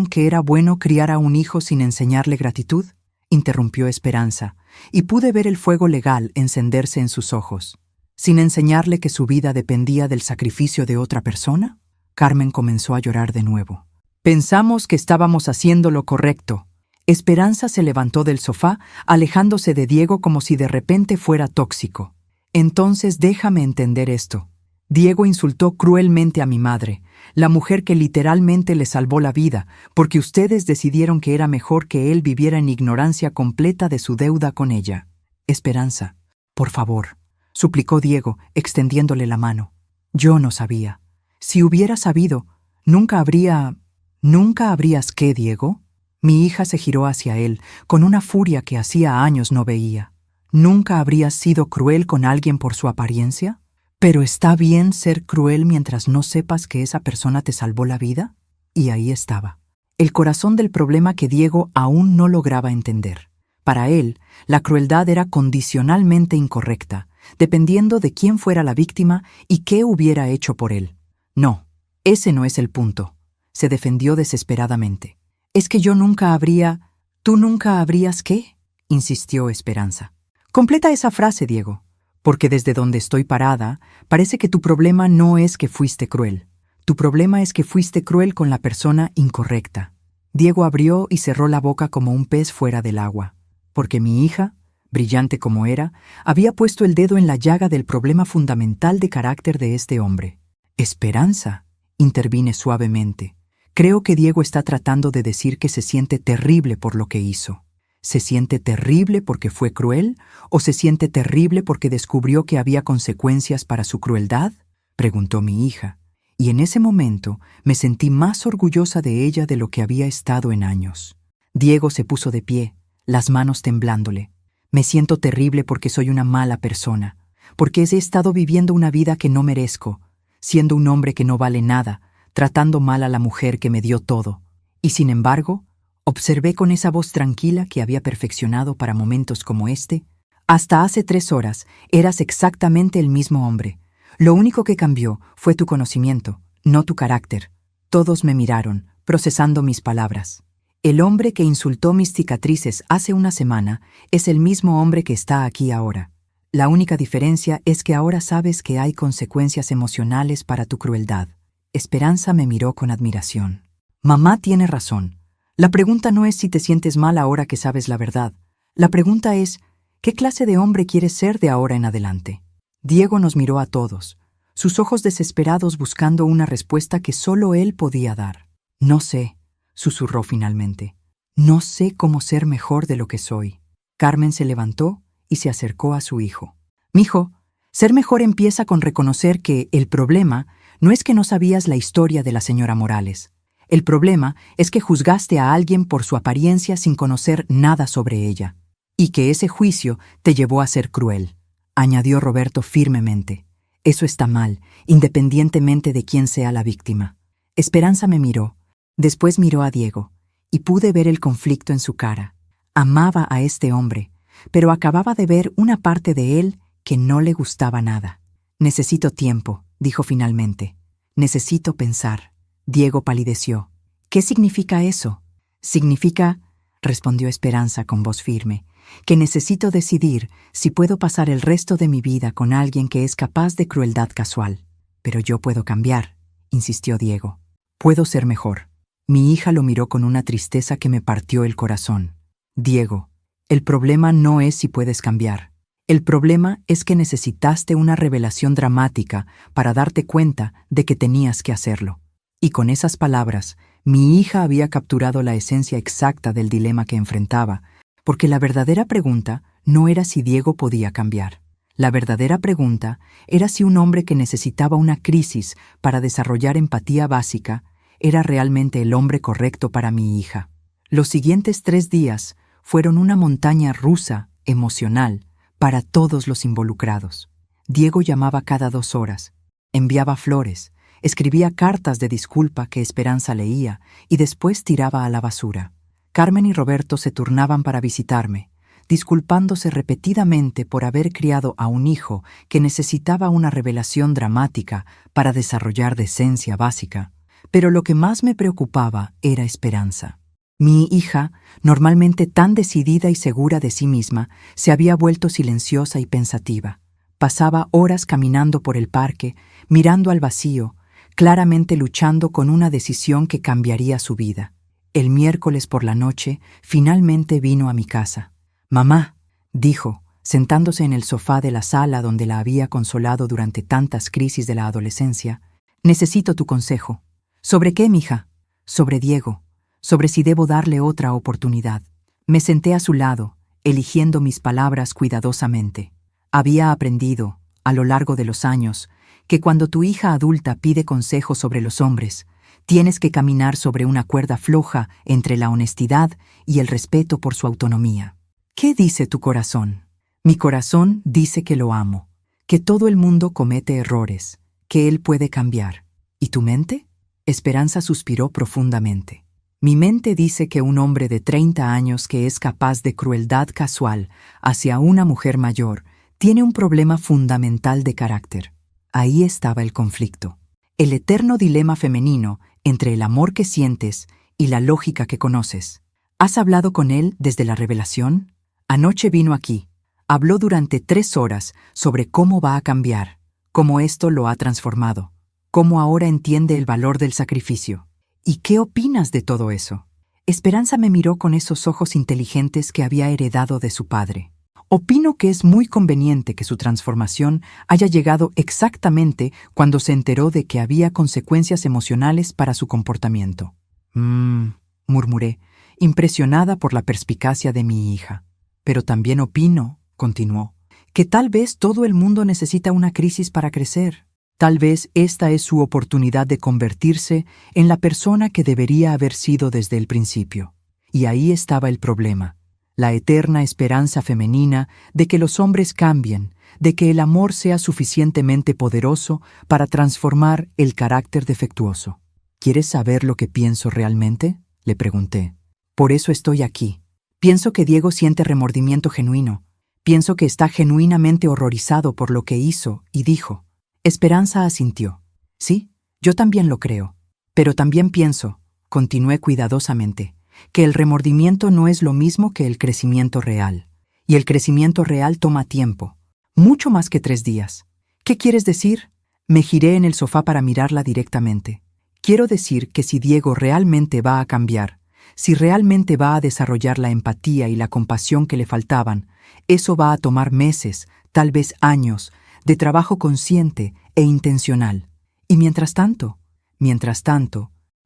Speaker 1: que era bueno criar a un hijo sin enseñarle gratitud, interrumpió Esperanza, y pude ver el fuego legal encenderse en sus ojos. ¿Sin enseñarle que su vida dependía del sacrificio de otra persona? Carmen comenzó a llorar de nuevo. Pensamos que estábamos haciendo lo correcto. Esperanza se levantó del sofá, alejándose de Diego como si de repente fuera tóxico. Entonces déjame entender esto. Diego insultó cruelmente a mi madre, la mujer que literalmente le salvó la vida, porque ustedes decidieron que era mejor que él viviera en ignorancia completa de su deuda con ella. Esperanza, por favor, suplicó Diego, extendiéndole la mano. Yo no sabía. Si hubiera sabido, ¿Nunca habrías qué, Diego? Mi hija se giró hacia él, con una furia que hacía años no veía. ¿Nunca habrías sido cruel con alguien por su apariencia? ¿Pero está bien ser cruel mientras no sepas que esa persona te salvó la vida? Y ahí estaba, el corazón del problema que Diego aún no lograba entender. Para él, la crueldad era condicionalmente incorrecta, dependiendo de quién fuera la víctima y qué hubiera hecho por él. No, ese no es el punto, se defendió desesperadamente. Es que yo nunca habría... ¿Tú nunca habrías qué?, insistió Esperanza. Completa esa frase, Diego. Porque desde donde estoy parada, parece que tu problema no es que fuiste cruel. Tu problema es que fuiste cruel con la persona incorrecta. Diego abrió y cerró la boca como un pez fuera del agua. Porque mi hija, brillante como era, había puesto el dedo en la llaga del problema fundamental de carácter de este hombre. Esperanza, intervine suavemente. Creo que Diego está tratando de decir que se siente terrible por lo que hizo. ¿Se siente terrible porque fue cruel o se siente terrible porque descubrió que había consecuencias para su crueldad?, preguntó mi hija, y en ese momento me sentí más orgullosa de ella de lo que había estado en años. Diego se puso de pie, las manos temblándole. Me siento terrible porque soy una mala persona, porque he estado viviendo una vida que no merezco, siendo un hombre que no vale nada, tratando mal a la mujer que me dio todo. Y sin embargo, observé con esa voz tranquila que había perfeccionado para momentos como este. Hasta hace 3 horas eras exactamente el mismo hombre. Lo único que cambió fue tu conocimiento, no tu carácter. Todos me miraron, procesando mis palabras. El hombre que insultó mis cicatrices hace una semana es el mismo hombre que está aquí ahora. La única diferencia es que ahora sabes que hay consecuencias emocionales para tu crueldad. Esperanza me miró con admiración. Mamá tiene razón. La pregunta no es si te sientes mal ahora que sabes la verdad. La pregunta es, ¿qué clase de hombre quieres ser de ahora en adelante? Diego nos miró a todos, sus ojos desesperados buscando una respuesta que solo él podía dar. No sé, susurró finalmente. No sé cómo ser mejor de lo que soy. Carmen se levantó y se acercó a su hijo. Mijo, ser mejor empieza con reconocer que el problema No es que no sabías la historia de la señora Morales. El problema es que juzgaste a alguien por su apariencia sin conocer nada sobre ella, y que ese juicio te llevó a ser cruel», añadió Roberto firmemente. «Eso está mal, independientemente de quién sea la víctima». Esperanza me miró, después miró a Diego, y pude ver el conflicto en su cara. Amaba a este hombre, pero acababa de ver una parte de él que no le gustaba nada. «Necesito tiempo», dijo finalmente. «Necesito pensar». Diego palideció. «¿Qué significa eso?» «Significa», respondió Esperanza con voz firme, «que necesito decidir si puedo pasar el resto de mi vida con alguien que es capaz de crueldad casual». «Pero yo puedo cambiar», insistió Diego. «Puedo ser mejor». Mi hija lo miró con una tristeza que me partió el corazón. «Diego, el problema no es si puedes cambiar. El problema es que necesitaste una revelación dramática para darte cuenta de que tenías que hacerlo». Y con esas palabras, mi hija había capturado la esencia exacta del dilema que enfrentaba, porque la verdadera pregunta no era si Diego podía cambiar. La verdadera pregunta era si un hombre que necesitaba una crisis para desarrollar empatía básica era realmente el hombre correcto para mi hija. Los siguientes 3 días fueron una montaña rusa, emocional, para todos los involucrados. Diego llamaba cada 2 horas, enviaba flores, escribía cartas de disculpa que Esperanza leía y después tiraba a la basura. Carmen y Roberto se turnaban para visitarme, disculpándose repetidamente por haber criado a un hijo que necesitaba una revelación dramática para desarrollar decencia básica. Pero lo que más me preocupaba era Esperanza. Mi hija, normalmente tan decidida y segura de sí misma, se había vuelto silenciosa y pensativa. Pasaba horas caminando por el parque, mirando al vacío, claramente luchando con una decisión que cambiaría su vida. El miércoles por la noche, finalmente vino a mi casa. «Mamá», dijo, sentándose en el sofá de la sala donde la había consolado durante tantas crisis de la adolescencia, «necesito tu consejo». «¿Sobre qué, mija?» «Sobre Diego, sobre si debo darle otra oportunidad». Me senté a su lado, eligiendo mis palabras cuidadosamente. Había aprendido, a lo largo de los años, que cuando tu hija adulta pide consejo sobre los hombres, tienes que caminar sobre una cuerda floja entre la honestidad y el respeto por su autonomía. ¿Qué dice tu corazón? Mi corazón dice que lo amo, que todo el mundo comete errores, que él puede cambiar. ¿Y tu mente? Esperanza suspiró profundamente. Mi mente dice que un hombre de 30 años que es capaz de crueldad casual hacia una mujer mayor tiene un problema fundamental de carácter. Ahí estaba el conflicto. El eterno dilema femenino entre el amor que sientes y la lógica que conoces. ¿Has hablado con él desde la revelación? Anoche vino aquí. Habló durante 3 horas sobre cómo va a cambiar, cómo esto lo ha transformado, cómo ahora entiende el valor del sacrificio. ¿Y qué opinas de todo eso? Esperanza me miró con esos ojos inteligentes que había heredado de su padre. Opino que es muy conveniente que su transformación haya llegado exactamente cuando se enteró de que había consecuencias emocionales para su comportamiento. Murmuré, impresionada por la perspicacia de mi hija. Pero también opino, continuó, que tal vez todo el mundo necesita una crisis para crecer. Tal vez esta es su oportunidad de convertirse en la persona que debería haber sido desde el principio. Y ahí estaba el problema. La eterna esperanza femenina de que los hombres cambien, de que el amor sea suficientemente poderoso para transformar el carácter defectuoso. ¿Quieres saber lo que pienso realmente?, le pregunté. Por eso estoy aquí. Pienso que Diego siente remordimiento genuino. Pienso que está genuinamente horrorizado por lo que hizo y dijo. Esperanza asintió. Sí, yo también lo creo. Pero también pienso, continué cuidadosamente, que el remordimiento no es lo mismo que el crecimiento real. Y el crecimiento real toma tiempo, mucho más que 3 días. ¿Qué quieres decir? Me giré en el sofá para mirarla directamente. Quiero decir que si Diego realmente va a cambiar, si realmente va a desarrollar la empatía y la compasión que le faltaban, eso va a tomar meses, tal vez años, de trabajo consciente e intencional. Y mientras tanto,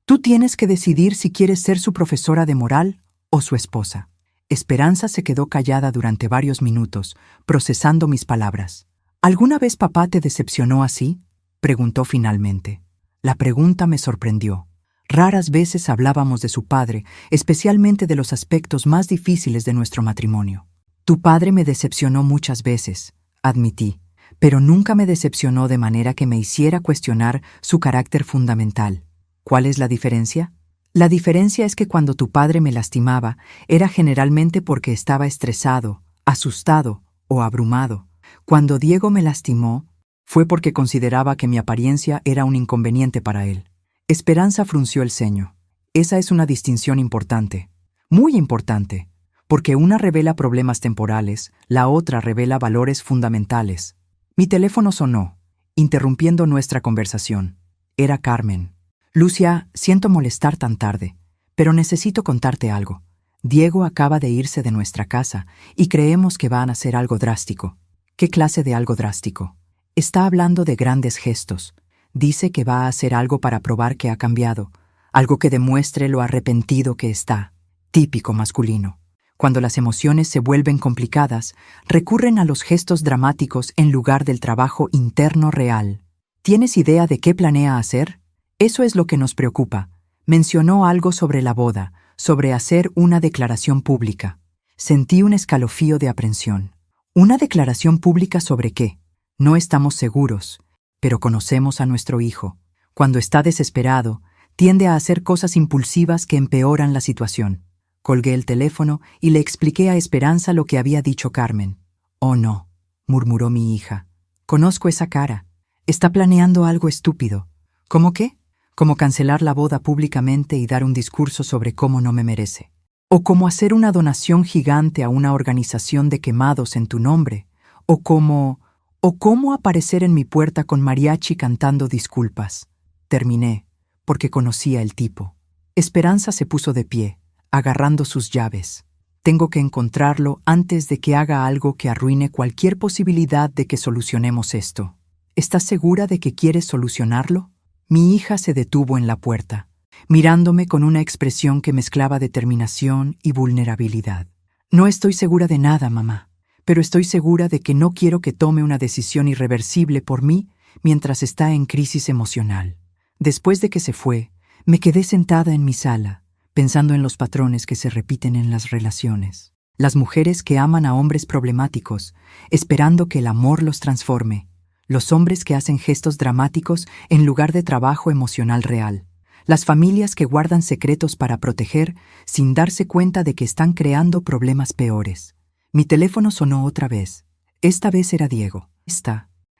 Speaker 1: tú tienes que decidir si quieres ser su profesora de moral o su esposa. Esperanza se quedó callada durante varios minutos, procesando mis palabras. ¿Alguna vez papá te decepcionó así?, preguntó finalmente. La pregunta me sorprendió. Raras veces hablábamos de su padre, especialmente de los aspectos más difíciles de nuestro matrimonio. Tu padre me decepcionó muchas veces, admití, pero nunca me decepcionó de manera que me hiciera cuestionar su carácter fundamental. ¿Cuál es la diferencia? La diferencia es que cuando tu padre me lastimaba, era generalmente porque estaba estresado, asustado o abrumado. Cuando Diego me lastimó, fue porque consideraba que mi apariencia era un inconveniente para él. Esperanza frunció el ceño. Esa es una distinción importante, muy importante, porque una revela problemas temporales, la otra revela valores fundamentales. Mi teléfono sonó, interrumpiendo nuestra conversación. Era Carmen. Lucia, siento molestar tan tarde, pero necesito contarte algo. Diego acaba de irse de nuestra casa y creemos que van a hacer algo drástico. ¿Qué clase de algo drástico? Está hablando de grandes gestos. Dice que va a hacer algo para probar que ha cambiado, algo que demuestre lo arrepentido que está. Típico masculino. Cuando las emociones se vuelven complicadas, recurren a los gestos dramáticos en lugar del trabajo interno real. ¿Tienes idea de qué planea hacer? Eso es lo que nos preocupa. Mencionó algo sobre la boda, sobre hacer una declaración pública. Sentí un escalofrío de aprensión. ¿Una declaración pública sobre qué? No estamos seguros, pero conocemos a nuestro hijo. Cuando está desesperado, tiende a hacer cosas impulsivas que empeoran la situación. Colgué el teléfono y le expliqué a Esperanza lo que había dicho Carmen. «Oh no», murmuró mi hija. «Conozco esa cara. Está planeando algo estúpido». «¿Cómo qué?» «Como cancelar la boda públicamente y dar un discurso sobre cómo no me merece. O como hacer una donación gigante a una organización de quemados en tu nombre. O cómo aparecer en mi puerta con mariachi cantando disculpas». Terminé, porque conocía el tipo. Esperanza se puso de pie, agarrando sus llaves. Tengo que encontrarlo antes de que haga algo que arruine cualquier posibilidad de que solucionemos esto. ¿Estás segura de que quieres solucionarlo? Mi hija se detuvo en la puerta, mirándome con una expresión que mezclaba determinación y vulnerabilidad. No estoy segura de nada, mamá, pero estoy segura de que no quiero que tome una decisión irreversible por mí mientras está en crisis emocional. Después de que se fue, me quedé sentada en mi sala, pensando en los patrones que se repiten en las relaciones. Las mujeres que aman a hombres problemáticos, esperando que el amor los transforme. Los hombres que hacen gestos dramáticos en lugar de trabajo emocional real. Las familias que guardan secretos para proteger sin darse cuenta de que están creando problemas peores. Mi teléfono sonó otra vez. Esta vez era Diego.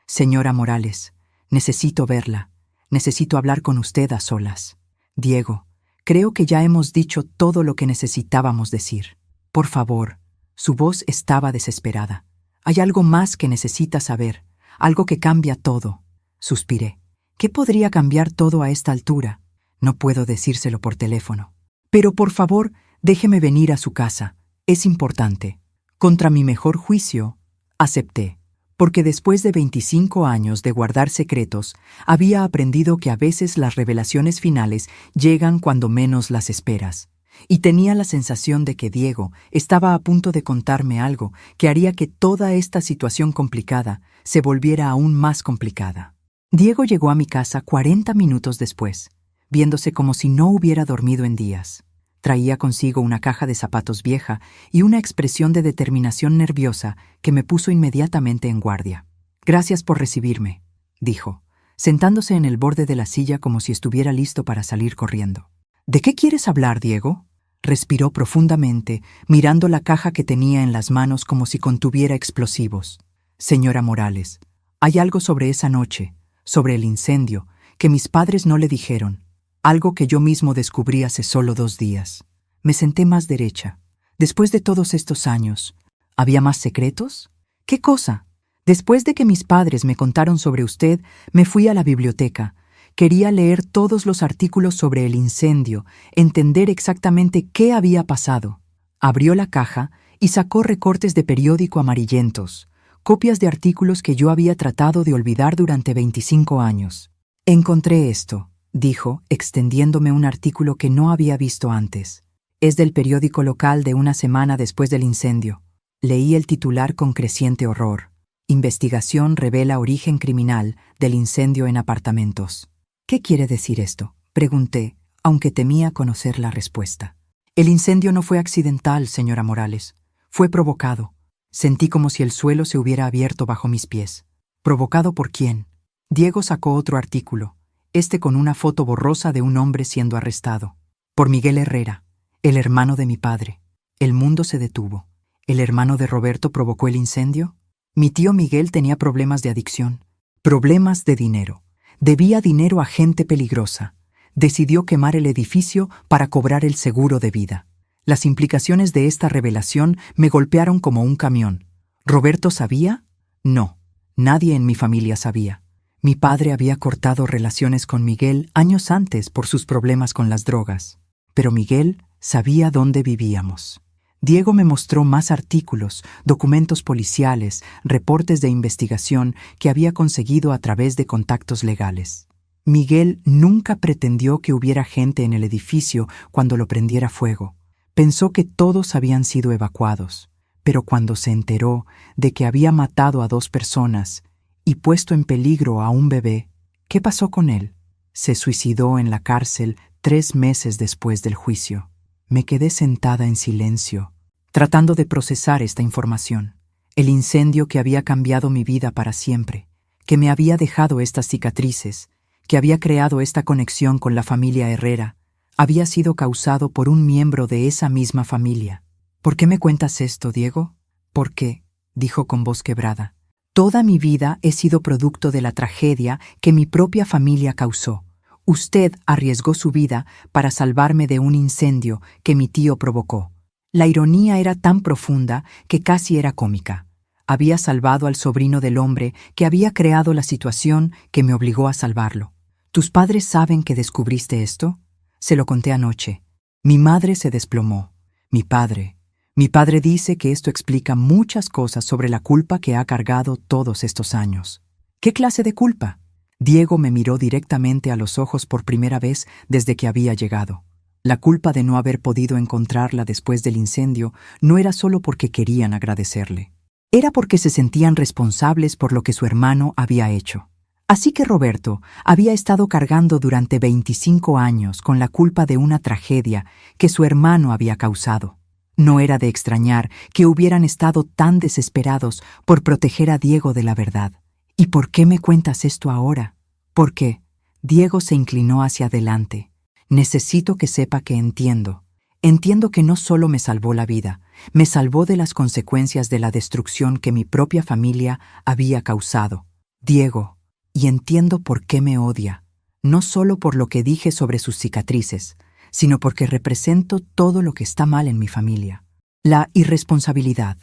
Speaker 1: Señora Morales, necesito verla. Necesito hablar con usted a solas. Diego, creo que ya hemos dicho todo lo que necesitábamos decir. Por favor. Su voz estaba desesperada. Hay algo más que necesita saber, algo que cambia todo. Suspiré. ¿Qué podría cambiar todo a esta altura? No puedo decírselo por teléfono. Pero por favor, déjeme venir a su casa. Es importante. Contra mi mejor juicio, acepté. Porque después de 25 años de guardar secretos, había aprendido que a veces las revelaciones finales llegan cuando menos las esperas. Y tenía la sensación de que Diego estaba a punto de contarme algo que haría que toda esta situación complicada se volviera aún más complicada. Diego llegó a mi casa 40 minutos después, viéndose como si no hubiera dormido en días. Traía consigo una caja de zapatos vieja y una expresión de determinación nerviosa que me puso inmediatamente en guardia. «Gracias por recibirme», dijo, sentándose en el borde de la silla como si estuviera listo para salir corriendo. «¿De qué quieres hablar, Diego?», respiró profundamente, mirando la caja que tenía en las manos como si contuviera explosivos. «Señora Morales, hay algo sobre esa noche, sobre el incendio, que mis padres no le dijeron. Algo que yo mismo descubrí hace solo 2 días. Me senté más derecha. Después de todos estos años, ¿había más secretos? ¿Qué cosa? Después de que mis padres me contaron sobre usted, me fui a la biblioteca. Quería leer todos los artículos sobre el incendio, entender exactamente qué había pasado. Abrió la caja y sacó recortes de periódico amarillentos, copias de artículos que yo había tratado de olvidar durante 25 años. Encontré esto, dijo, extendiéndome un artículo que no había visto antes. Es del periódico local de una semana después del incendio. Leí el titular con creciente horror. Investigación revela origen criminal del incendio en apartamentos. ¿Qué quiere decir esto?, pregunté, aunque temía conocer la respuesta. El incendio no fue accidental, señora Morales. Fue provocado. Sentí como si el suelo se hubiera abierto bajo mis pies. ¿Provocado por quién? Diego sacó otro artículo, con una foto borrosa de un hombre siendo arrestado. Por Miguel Herrera, el hermano de mi padre. El mundo se detuvo. ¿El hermano de Roberto provocó el incendio? Mi tío Miguel tenía problemas de adicción, problemas de dinero. Debía dinero a gente peligrosa. Decidió quemar el edificio para cobrar el seguro de vida. Las implicaciones de esta revelación me golpearon como un camión. ¿Roberto sabía? No, nadie en mi familia sabía. Mi padre había cortado relaciones con Miguel años antes por sus problemas con las drogas. Pero Miguel sabía dónde vivíamos. Diego me mostró más artículos, documentos policiales, reportes de investigación que había conseguido a través de contactos legales. Miguel nunca pretendió que hubiera gente en el edificio cuando lo prendiera fuego. Pensó que todos habían sido evacuados, pero cuando se enteró de que había matado a 2 personas y puesto en peligro a un bebé, ¿qué pasó con él? Se suicidó en la cárcel 3 meses después del juicio. Me quedé sentada en silencio, tratando de procesar esta información. El incendio que había cambiado mi vida para siempre, que me había dejado estas cicatrices, que había creado esta conexión con la familia Herrera, había sido causado por un miembro de esa misma familia. ¿Por qué me cuentas esto, Diego? Porque, dijo con voz quebrada, toda mi vida he sido producto de la tragedia que mi propia familia causó. Usted arriesgó su vida para salvarme de un incendio que mi tío provocó. La ironía era tan profunda que casi era cómica. Había salvado al sobrino del hombre que había creado la situación que me obligó a salvarlo. ¿Tus padres saben que descubriste esto? Se lo conté anoche. Mi madre se desplomó. Mi padre dice que esto explica muchas cosas sobre la culpa que ha cargado todos estos años. ¿Qué clase de culpa? Diego me miró directamente a los ojos por primera vez desde que había llegado. La culpa de no haber podido encontrarla después del incendio no era solo porque querían agradecerle. Era porque se sentían responsables por lo que su hermano había hecho. Así que Roberto había estado cargando durante 25 años con la culpa de una tragedia que su hermano había causado. No era de extrañar que hubieran estado tan desesperados por proteger a Diego de la verdad. ¿Y por qué me cuentas esto ahora? Porque Diego se inclinó hacia adelante. Necesito que sepa que entiendo. Entiendo que no solo me salvó la vida, me salvó de las consecuencias de la destrucción que mi propia familia había causado. Diego, y entiendo por qué me odia, no solo por lo que dije sobre sus cicatrices, sino porque represento todo lo que está mal en mi familia. La irresponsabilidad,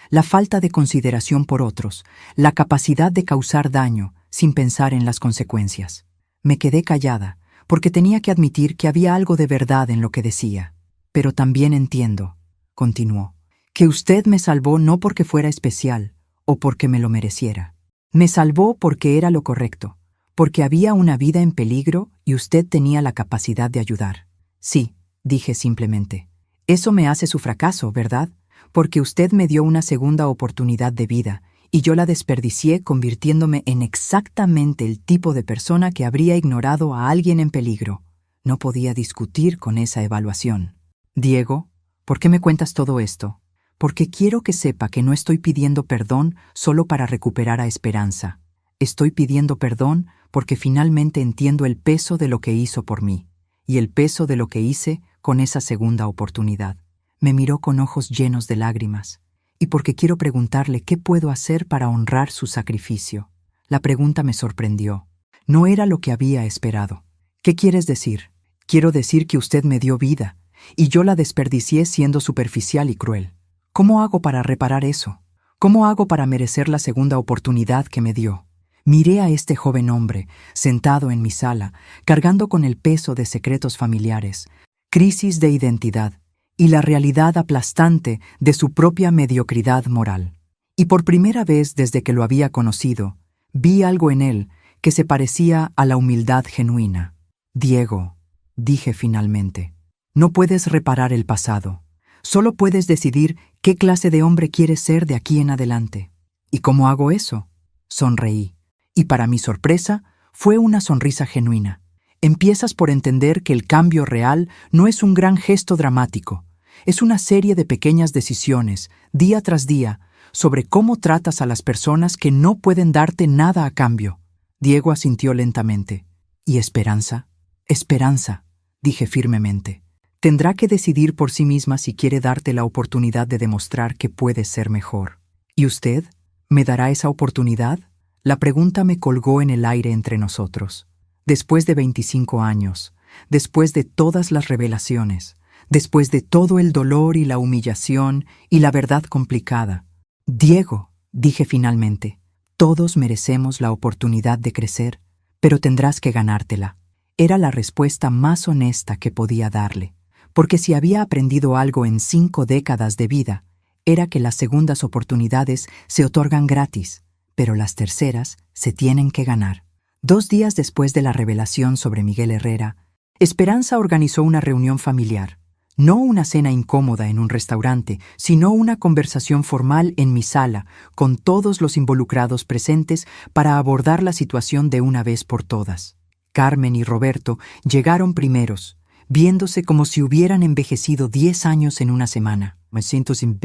Speaker 1: la falta de consideración por otros, la capacidad de causar daño sin pensar en las consecuencias. Me quedé callada, porque tenía que admitir que había algo de verdad en lo que decía. Pero también entiendo, continuó, que usted me salvó no porque fuera especial o porque me lo mereciera. Me salvó porque era lo correcto, porque había una vida en peligro y usted tenía la capacidad de ayudar. Sí, dije simplemente. Eso me hace su fracaso, ¿verdad? Porque usted me dio una segunda oportunidad de vida y yo la desperdicié convirtiéndome en exactamente el tipo de persona que habría ignorado a alguien en peligro. No podía discutir con esa evaluación. Diego, ¿por qué me cuentas todo esto? Porque quiero que sepa que no estoy pidiendo perdón solo para recuperar a Esperanza. Estoy pidiendo perdón porque finalmente entiendo el peso de lo que hizo por mí y el peso de lo que hice con esa segunda oportunidad. Me miró con ojos llenos de lágrimas y porque quiero preguntarle qué puedo hacer para honrar su sacrificio. La pregunta me sorprendió. No era lo que había esperado. ¿Qué quieres decir? Quiero decir que usted me dio vida y yo la desperdicié siendo superficial y cruel. ¿Cómo hago para reparar eso? ¿Cómo hago para merecer la segunda oportunidad que me dio? Miré a este joven hombre, sentado en mi sala, cargando con el peso de secretos familiares, crisis de identidad y la realidad aplastante de su propia mediocridad moral. Y por primera vez desde que lo había conocido, vi algo en él que se parecía a la humildad genuina. Diego, dije finalmente, no puedes reparar el pasado. Solo puedes decidir qué clase de hombre quieres ser de aquí en adelante. ¿Y cómo hago eso? Sonreí. Y para mi sorpresa, fue una sonrisa genuina. Empiezas por entender que el cambio real no es un gran gesto dramático, es una serie de pequeñas decisiones, día tras día, sobre cómo tratas a las personas que no pueden darte nada a cambio. Diego asintió lentamente. ¿Y Esperanza? Esperanza, dije firmemente. Tendrá que decidir por sí misma si quiere darte la oportunidad de demostrar que puedes ser mejor. ¿Y usted? ¿Me dará esa oportunidad? La pregunta me colgó en el aire entre nosotros. Después de 25 años, después de todas las revelaciones, después de todo el dolor y la humillación y la verdad complicada. Diego, dije finalmente, todos merecemos la oportunidad de crecer, pero tendrás que ganártela. Era la respuesta más honesta que podía darle, porque si había aprendido algo en 5 décadas de vida, era que las segundas oportunidades se otorgan gratis, pero las terceras se tienen que ganar. 2 días después de la revelación sobre Miguel Herrera, Esperanza organizó una reunión familiar. No una cena incómoda en un restaurante, sino una conversación formal en mi sala, con todos los involucrados presentes para abordar la situación de una vez por todas. Carmen y Roberto llegaron primeros, viéndose como si hubieran envejecido 10 años en una semana. Me siento sin...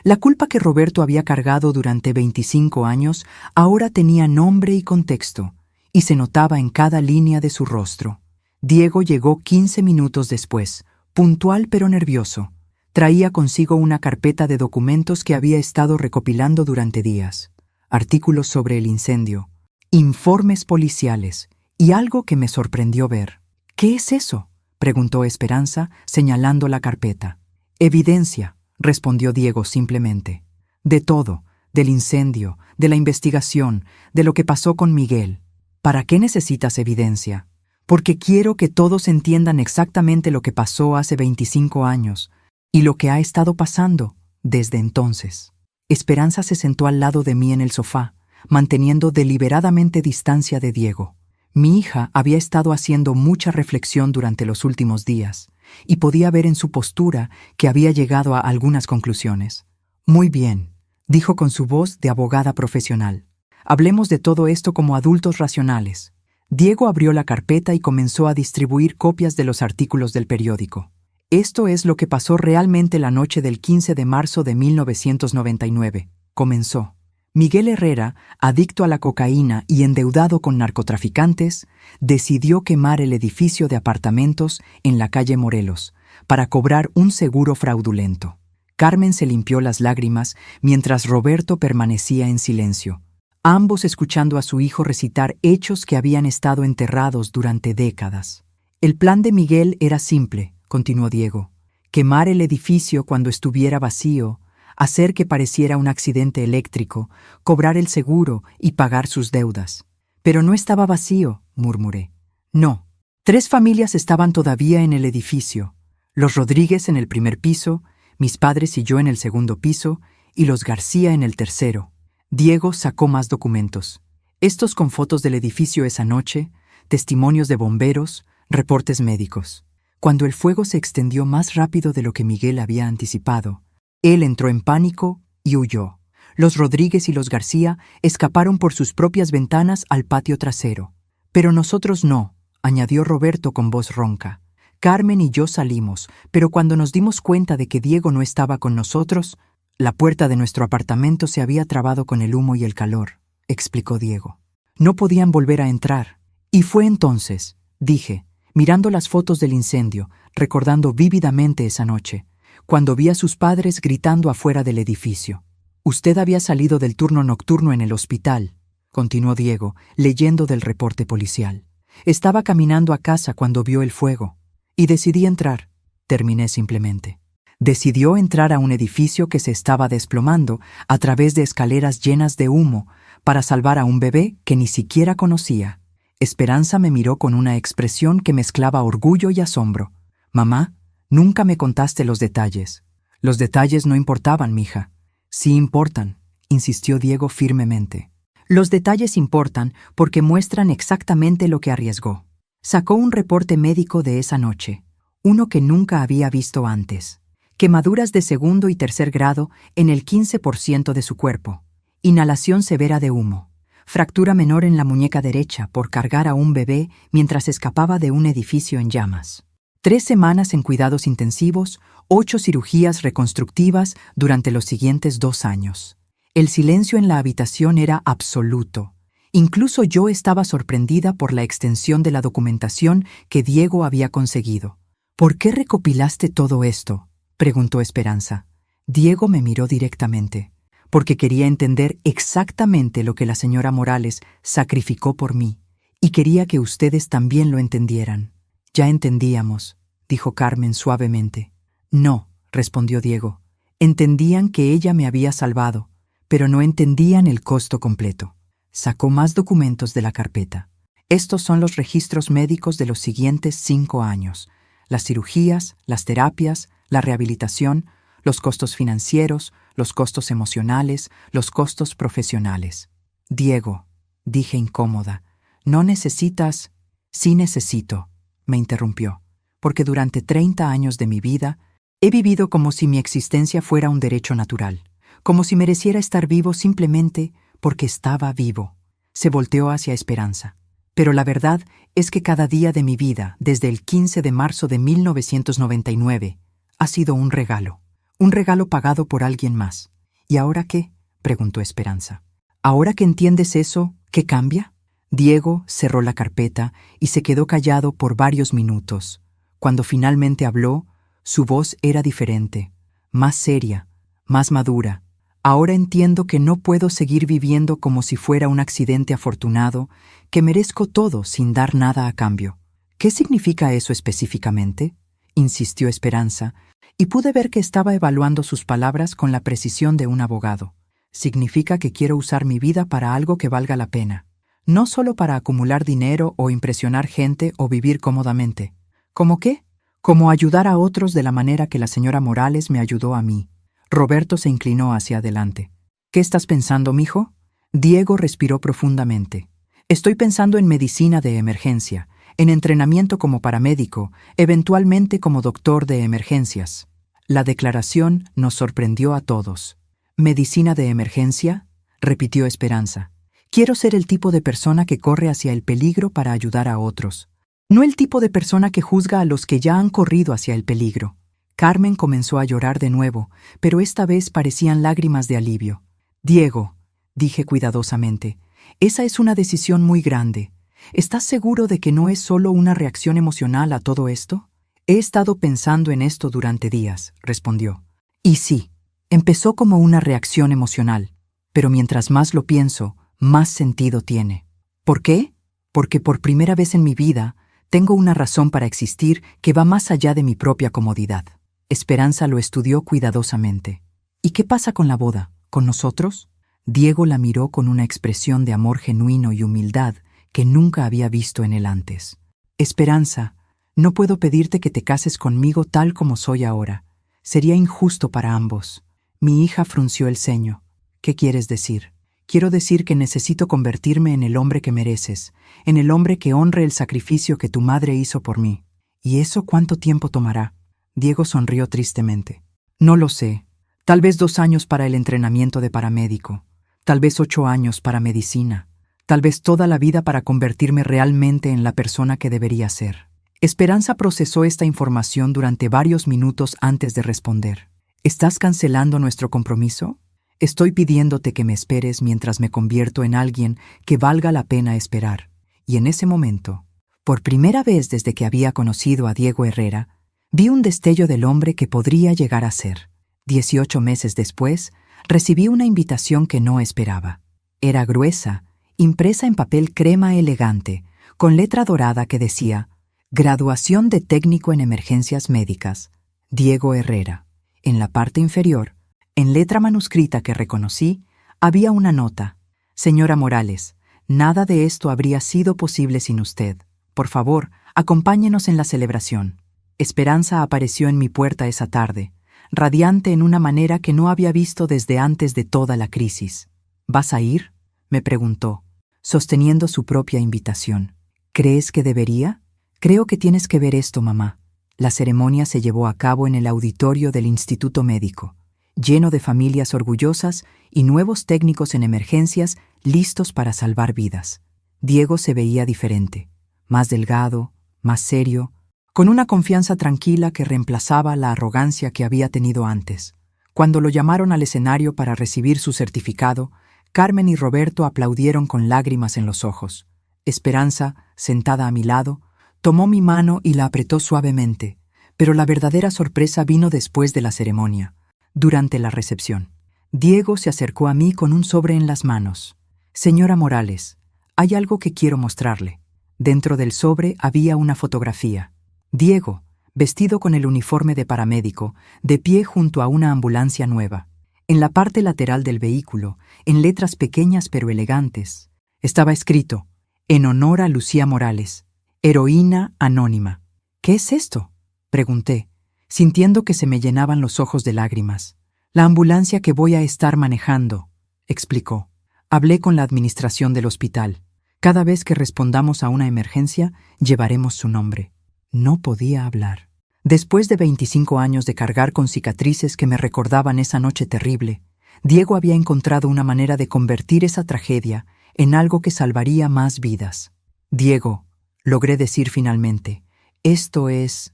Speaker 1: La culpa que Roberto había cargado durante 25 años ahora tenía nombre y contexto, y se notaba en cada línea de su rostro. Diego llegó 15 minutos después, puntual pero nervioso. Traía consigo una carpeta de documentos que había estado recopilando durante días. Artículos sobre el incendio, informes policiales y algo que me sorprendió ver. ¿Qué es eso?, preguntó Esperanza, señalando la carpeta. Evidencia, respondió Diego simplemente. De todo, del incendio, de la investigación, de lo que pasó con Miguel. ¿Para qué necesitas evidencia? Porque quiero que todos entiendan exactamente lo que pasó hace 25 años y lo que ha estado pasando desde entonces. Esperanza se sentó al lado de mí en el sofá, manteniendo deliberadamente distancia de Diego. Mi hija había estado haciendo mucha reflexión durante los últimos días y podía ver en su postura que había llegado a algunas conclusiones. Muy bien, dijo con su voz de abogada profesional. Hablemos de todo esto como adultos racionales. Diego abrió la carpeta y comenzó a distribuir copias de los artículos del periódico. Esto es lo que pasó realmente la noche del 15 de marzo de 1999. Comenzó. Miguel Herrera, adicto a la cocaína y endeudado con narcotraficantes, decidió quemar el edificio de apartamentos en la calle Morelos para cobrar un seguro fraudulento. Carmen se limpió las lágrimas mientras Roberto permanecía en silencio, ambos escuchando a su hijo recitar hechos que habían estado enterrados durante décadas. El plan de Miguel era simple, continuó Diego: quemar el edificio cuando estuviera vacío, hacer que pareciera un accidente eléctrico, cobrar el seguro y pagar sus deudas. Pero no estaba vacío, murmuré. No. 3 familias estaban todavía en el edificio: los Rodríguez en el primer piso, mis padres y yo en el segundo piso, y los García en el tercero. Diego sacó más documentos. Estos con fotos del edificio esa noche, testimonios de bomberos, reportes médicos. Cuando el fuego se extendió más rápido de lo que Miguel había anticipado, él entró en pánico y huyó. Los Rodríguez y los García escaparon por sus propias ventanas al patio trasero. Pero nosotros no, añadió Roberto con voz ronca. Carmen y yo salimos, pero cuando nos dimos cuenta de que Diego no estaba con nosotros, la puerta de nuestro apartamento se había trabado con el humo y el calor, explicó Diego. No podían volver a entrar. Y fue entonces, dije, mirando las fotos del incendio, recordando vívidamente esa noche, cuando vi a sus padres gritando afuera del edificio. Usted había salido del turno nocturno en el hospital, continuó Diego, leyendo del reporte policial. Estaba caminando a casa cuando vio el fuego. Y decidí entrar, terminé simplemente. Decidió entrar a un edificio que se estaba desplomando a través de escaleras llenas de humo para salvar a un bebé que ni siquiera conocía. Esperanza me miró con una expresión que mezclaba orgullo y asombro. Mamá, nunca me contaste los detalles. Los detalles no importaban, mija. Sí importan, insistió Diego firmemente. Los detalles importan porque muestran exactamente lo que arriesgó. Sacó un reporte médico de esa noche, uno que nunca había visto antes. Quemaduras de segundo y tercer grado en el 15% de su cuerpo. Inhalación severa de humo. fractura menor en la muñeca derecha por cargar a un bebé mientras escapaba de un edificio en llamas. 3 semanas en cuidados intensivos, 8 cirugías reconstructivas durante los siguientes 2 años. El silencio en la habitación era absoluto. Incluso yo estaba sorprendida por la extensión de la documentación que Diego había conseguido. ¿Por qué recopilaste todo esto?, preguntó Esperanza. Diego me miró directamente, porque quería entender exactamente lo que la señora Morales sacrificó por mí, y quería que ustedes también lo entendieran. Ya entendíamos, dijo Carmen suavemente. No, respondió Diego. Entendían que ella me había salvado, pero no entendían el costo completo. Sacó más documentos de la carpeta. Estos son los registros médicos de los siguientes 5 años. Las cirugías, las terapias, la rehabilitación, los costos financieros, los costos emocionales, los costos profesionales. Diego, dije incómoda, no necesitas... Sí necesito, me interrumpió, porque durante 30 años de mi vida he vivido como si mi existencia fuera un derecho natural, como si mereciera estar vivo simplemente porque estaba vivo. Se volteó hacia Esperanza. Pero la verdad es que cada día de mi vida, desde el 15 de marzo de 1999, ha sido un regalo pagado por alguien más. ¿Y ahora qué?, preguntó Esperanza. ¿Ahora que entiendes eso, qué cambia? Diego cerró la carpeta y se quedó callado por varios minutos. Cuando finalmente habló, su voz era diferente, más seria, más madura. Ahora entiendo que no puedo seguir viviendo como si fuera un accidente afortunado, que merezco todo sin dar nada a cambio. ¿Qué significa eso específicamente?, insistió Esperanza, y pude ver que estaba evaluando sus palabras con la precisión de un abogado. Significa que quiero usar mi vida para algo que valga la pena, no solo para acumular dinero o impresionar gente o vivir cómodamente. ¿Cómo qué? Como ayudar a otros de la manera que la señora Morales me ayudó a mí. Roberto se inclinó hacia adelante. ¿Qué estás pensando, mijo? Diego respiró profundamente. Estoy pensando en medicina de emergencia, en entrenamiento como paramédico, eventualmente como doctor de emergencias. La declaración nos sorprendió a todos. ¿Medicina de emergencia?, repitió Esperanza. Quiero ser el tipo de persona que corre hacia el peligro para ayudar a otros. No el tipo de persona que juzga a los que ya han corrido hacia el peligro. Carmen comenzó a llorar de nuevo, pero esta vez parecían lágrimas de alivio. Diego, dije cuidadosamente, esa es una decisión muy grande. ¿Estás seguro de que no es solo una reacción emocional a todo esto? He estado pensando en esto durante días, respondió. Y sí, empezó como una reacción emocional, pero mientras más lo pienso, más sentido tiene. ¿Por qué? Porque por primera vez en mi vida tengo una razón para existir que va más allá de mi propia comodidad. Esperanza lo estudió cuidadosamente. ¿Y qué pasa con la boda? ¿Con nosotros? Diego la miró con una expresión de amor genuino y humildad que nunca había visto en él antes. Esperanza, no puedo pedirte que te cases conmigo tal como soy ahora. Sería injusto para ambos. Mi hija frunció el ceño. ¿Qué quieres decir? Quiero decir que necesito convertirme en el hombre que mereces, en el hombre que honre el sacrificio que tu madre hizo por mí. ¿Y eso cuánto tiempo tomará? Diego sonrió tristemente. No lo sé. Tal vez 2 años para el entrenamiento de paramédico. Tal vez 8 años para medicina. Tal vez toda la vida para convertirme realmente en la persona que debería ser. Esperanza procesó esta información durante varios minutos antes de responder. ¿Estás cancelando nuestro compromiso? Estoy pidiéndote que me esperes mientras me convierto en alguien que valga la pena esperar. Y en ese momento, por primera vez desde que había conocido a Diego Herrera, vi un destello del hombre que podría llegar a ser. 18 meses después, recibí una invitación que no esperaba. Era gruesa, impresa en papel crema elegante, con letra dorada que decía «Graduación de técnico en emergencias médicas, Diego Herrera». En la parte inferior, en letra manuscrita que reconocí, había una nota. «Señora Morales, nada de esto habría sido posible sin usted. Por favor, acompáñenos en la celebración». Esperanza apareció en mi puerta esa tarde, radiante en una manera que no había visto desde antes de toda la crisis. ¿Vas a ir?, me preguntó, sosteniendo su propia invitación. ¿Crees que debería? Creo que tienes que ver esto, mamá. La ceremonia se llevó a cabo en el auditorio del Instituto Médico. lleno de familias orgullosas y nuevos técnicos en emergencias listos para salvar vidas. Diego se veía diferente, más delgado, más serio, con una confianza tranquila que reemplazaba la arrogancia que había tenido antes. Cuando lo llamaron al escenario para recibir su certificado, Carmen y Roberto aplaudieron con lágrimas en los ojos. Esperanza, sentada a mi lado, tomó mi mano y la apretó suavemente, pero la verdadera sorpresa vino después de la ceremonia, durante la recepción. Diego se acercó a mí con un sobre en las manos. «Señora Morales, hay algo que quiero mostrarle». Dentro del sobre había una fotografía. Diego, vestido con el uniforme de paramédico, de pie junto a una ambulancia nueva. En la parte lateral del vehículo, en letras pequeñas pero elegantes, estaba escrito: «En honor a Lucía Morales, heroína anónima». «¿Qué es esto?», pregunté, sintiendo que se me llenaban los ojos de lágrimas. «La ambulancia que voy a estar manejando», explicó. «Hablé con la administración del hospital. Cada vez que respondamos a una emergencia, llevaremos su nombre». No podía hablar. Después de 25 años de cargar con cicatrices que me recordaban esa noche terrible, Diego había encontrado una manera de convertir esa tragedia en algo que salvaría más vidas. «Diego», logré decir finalmente, «esto es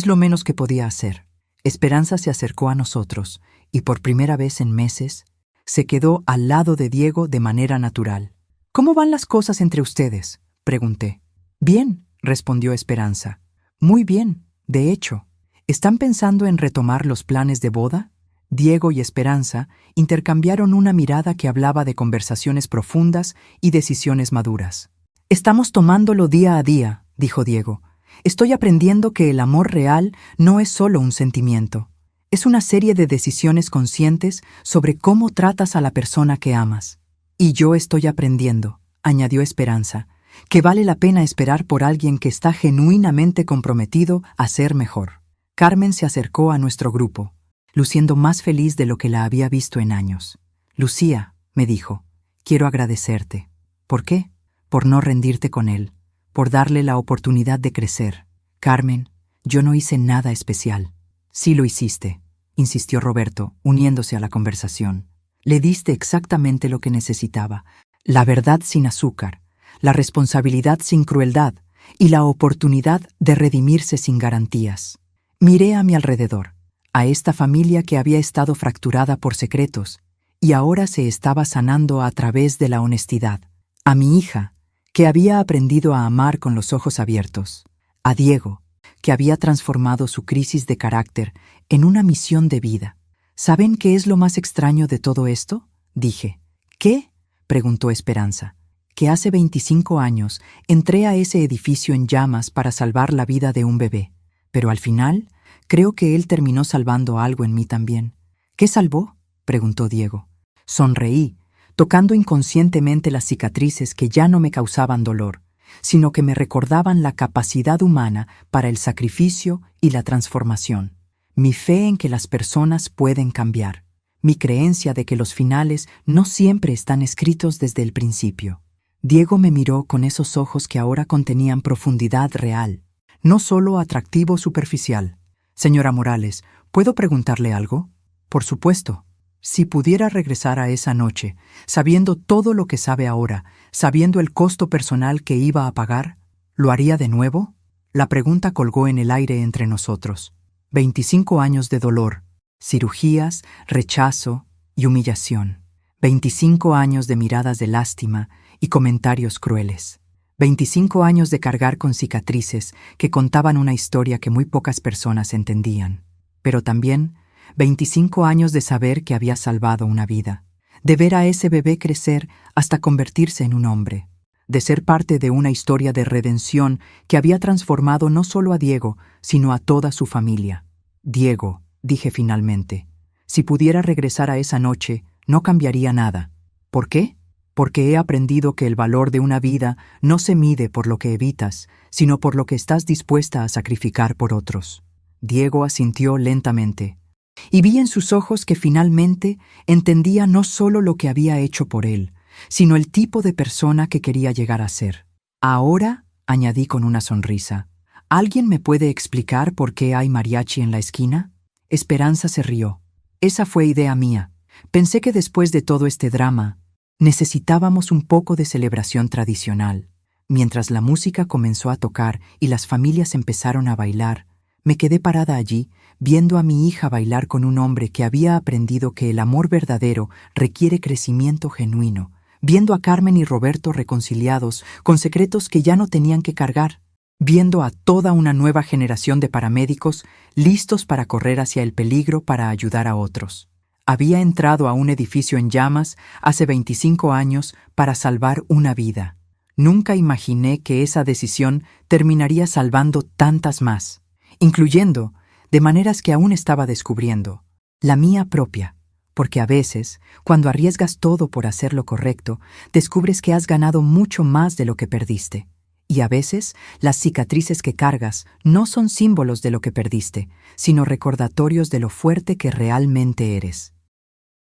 Speaker 1: lo menos que podía hacer». Esperanza se acercó a nosotros y por primera vez en meses se quedó al lado de Diego de manera natural. «¿Cómo van las cosas entre ustedes?», pregunté. «Bien», respondió Esperanza. «Muy bien, de hecho. ¿Están pensando en retomar los planes de boda?». Diego y Esperanza intercambiaron una mirada que hablaba de conversaciones profundas y decisiones maduras. «Estamos tomándolo día a día», dijo Diego. «Estoy aprendiendo que el amor real no es solo un sentimiento. Es una serie de decisiones conscientes sobre cómo tratas a la persona que amas». «Y yo estoy aprendiendo», añadió Esperanza, «que vale la pena esperar por alguien que está genuinamente comprometido a ser mejor». Carmen se acercó a nuestro grupo, luciendo más feliz de lo que la había visto en años. «Lucía», me dijo, «quiero agradecerte». «¿Por qué?». «Por no rendirte con él, por darle la oportunidad de crecer». «Carmen, yo no hice nada especial». «Sí lo hiciste», insistió Roberto, uniéndose a la conversación. «Le diste exactamente lo que necesitaba, la verdad sin azúcar, la responsabilidad sin crueldad y la oportunidad de redimirse sin garantías». Miré a mi alrededor, a esta familia que había estado fracturada por secretos y ahora se estaba sanando a través de la honestidad, a mi hija, que había aprendido a amar con los ojos abiertos, a Diego, que había transformado su crisis de carácter en una misión de vida. «¿Saben qué es lo más extraño de todo esto?», dije. «¿Qué?», preguntó Esperanza. «Que hace 25 años entré a ese edificio en llamas para salvar la vida de un bebé, pero al final creo que él terminó salvando algo en mí también». «¿Qué salvó?», preguntó Diego. Sonreí, tocando inconscientemente las cicatrices que ya no me causaban dolor, sino que me recordaban la capacidad humana para el sacrificio y la transformación. Mi fe en que las personas pueden cambiar, mi creencia de que los finales no siempre están escritos desde el principio. Diego me miró con esos ojos que ahora contenían profundidad real, no solo atractivo superficial. «Señora Morales, ¿puedo preguntarle algo?». «Por supuesto». Si pudiera regresar a esa noche, sabiendo todo lo que sabe ahora, sabiendo el costo personal que iba a pagar, ¿lo haría de nuevo? La pregunta colgó en el aire entre nosotros. 25 años de dolor, cirugías, rechazo y humillación. 25 años de miradas de lástima y comentarios crueles. 25 años de cargar con cicatrices que contaban una historia que muy pocas personas entendían. Pero también 25 años de saber que había salvado una vida, de ver a ese bebé crecer hasta convertirse en un hombre, de ser parte de una historia de redención que había transformado no solo a Diego, sino a toda su familia. «Diego», dije finalmente, «si pudiera regresar a esa noche, no cambiaría nada». «¿Por qué?». «Porque he aprendido que el valor de una vida no se mide por lo que evitas, sino por lo que estás dispuesta a sacrificar por otros». Diego asintió lentamente, y vi en sus ojos que finalmente entendía no solo lo que había hecho por él, sino el tipo de persona que quería llegar a ser. «Ahora», añadí con una sonrisa, «¿alguien me puede explicar por qué hay mariachi en la esquina?». Esperanza se rió. Esa fue idea mía. Pensé que después de todo este drama, necesitábamos un poco de celebración tradicional. Mientras la música comenzó a tocar y las familias empezaron a bailar, me quedé parada allí, viendo a mi hija bailar con un hombre que había aprendido que el amor verdadero requiere crecimiento genuino, viendo a Carmen y Roberto reconciliados con secretos que ya no tenían que cargar, viendo a toda una nueva generación de paramédicos listos para correr hacia el peligro para ayudar a otros. Había entrado a un edificio en llamas hace 25 años para salvar una vida. Nunca imaginé que esa decisión terminaría salvando tantas más, incluyendo, de maneras que aún estaba descubriendo, la mía propia, porque a veces, cuando arriesgas todo por hacer lo correcto, descubres que has ganado mucho más de lo que perdiste. Y a veces, las cicatrices que cargas no son símbolos de lo que perdiste, sino recordatorios de lo fuerte que realmente eres.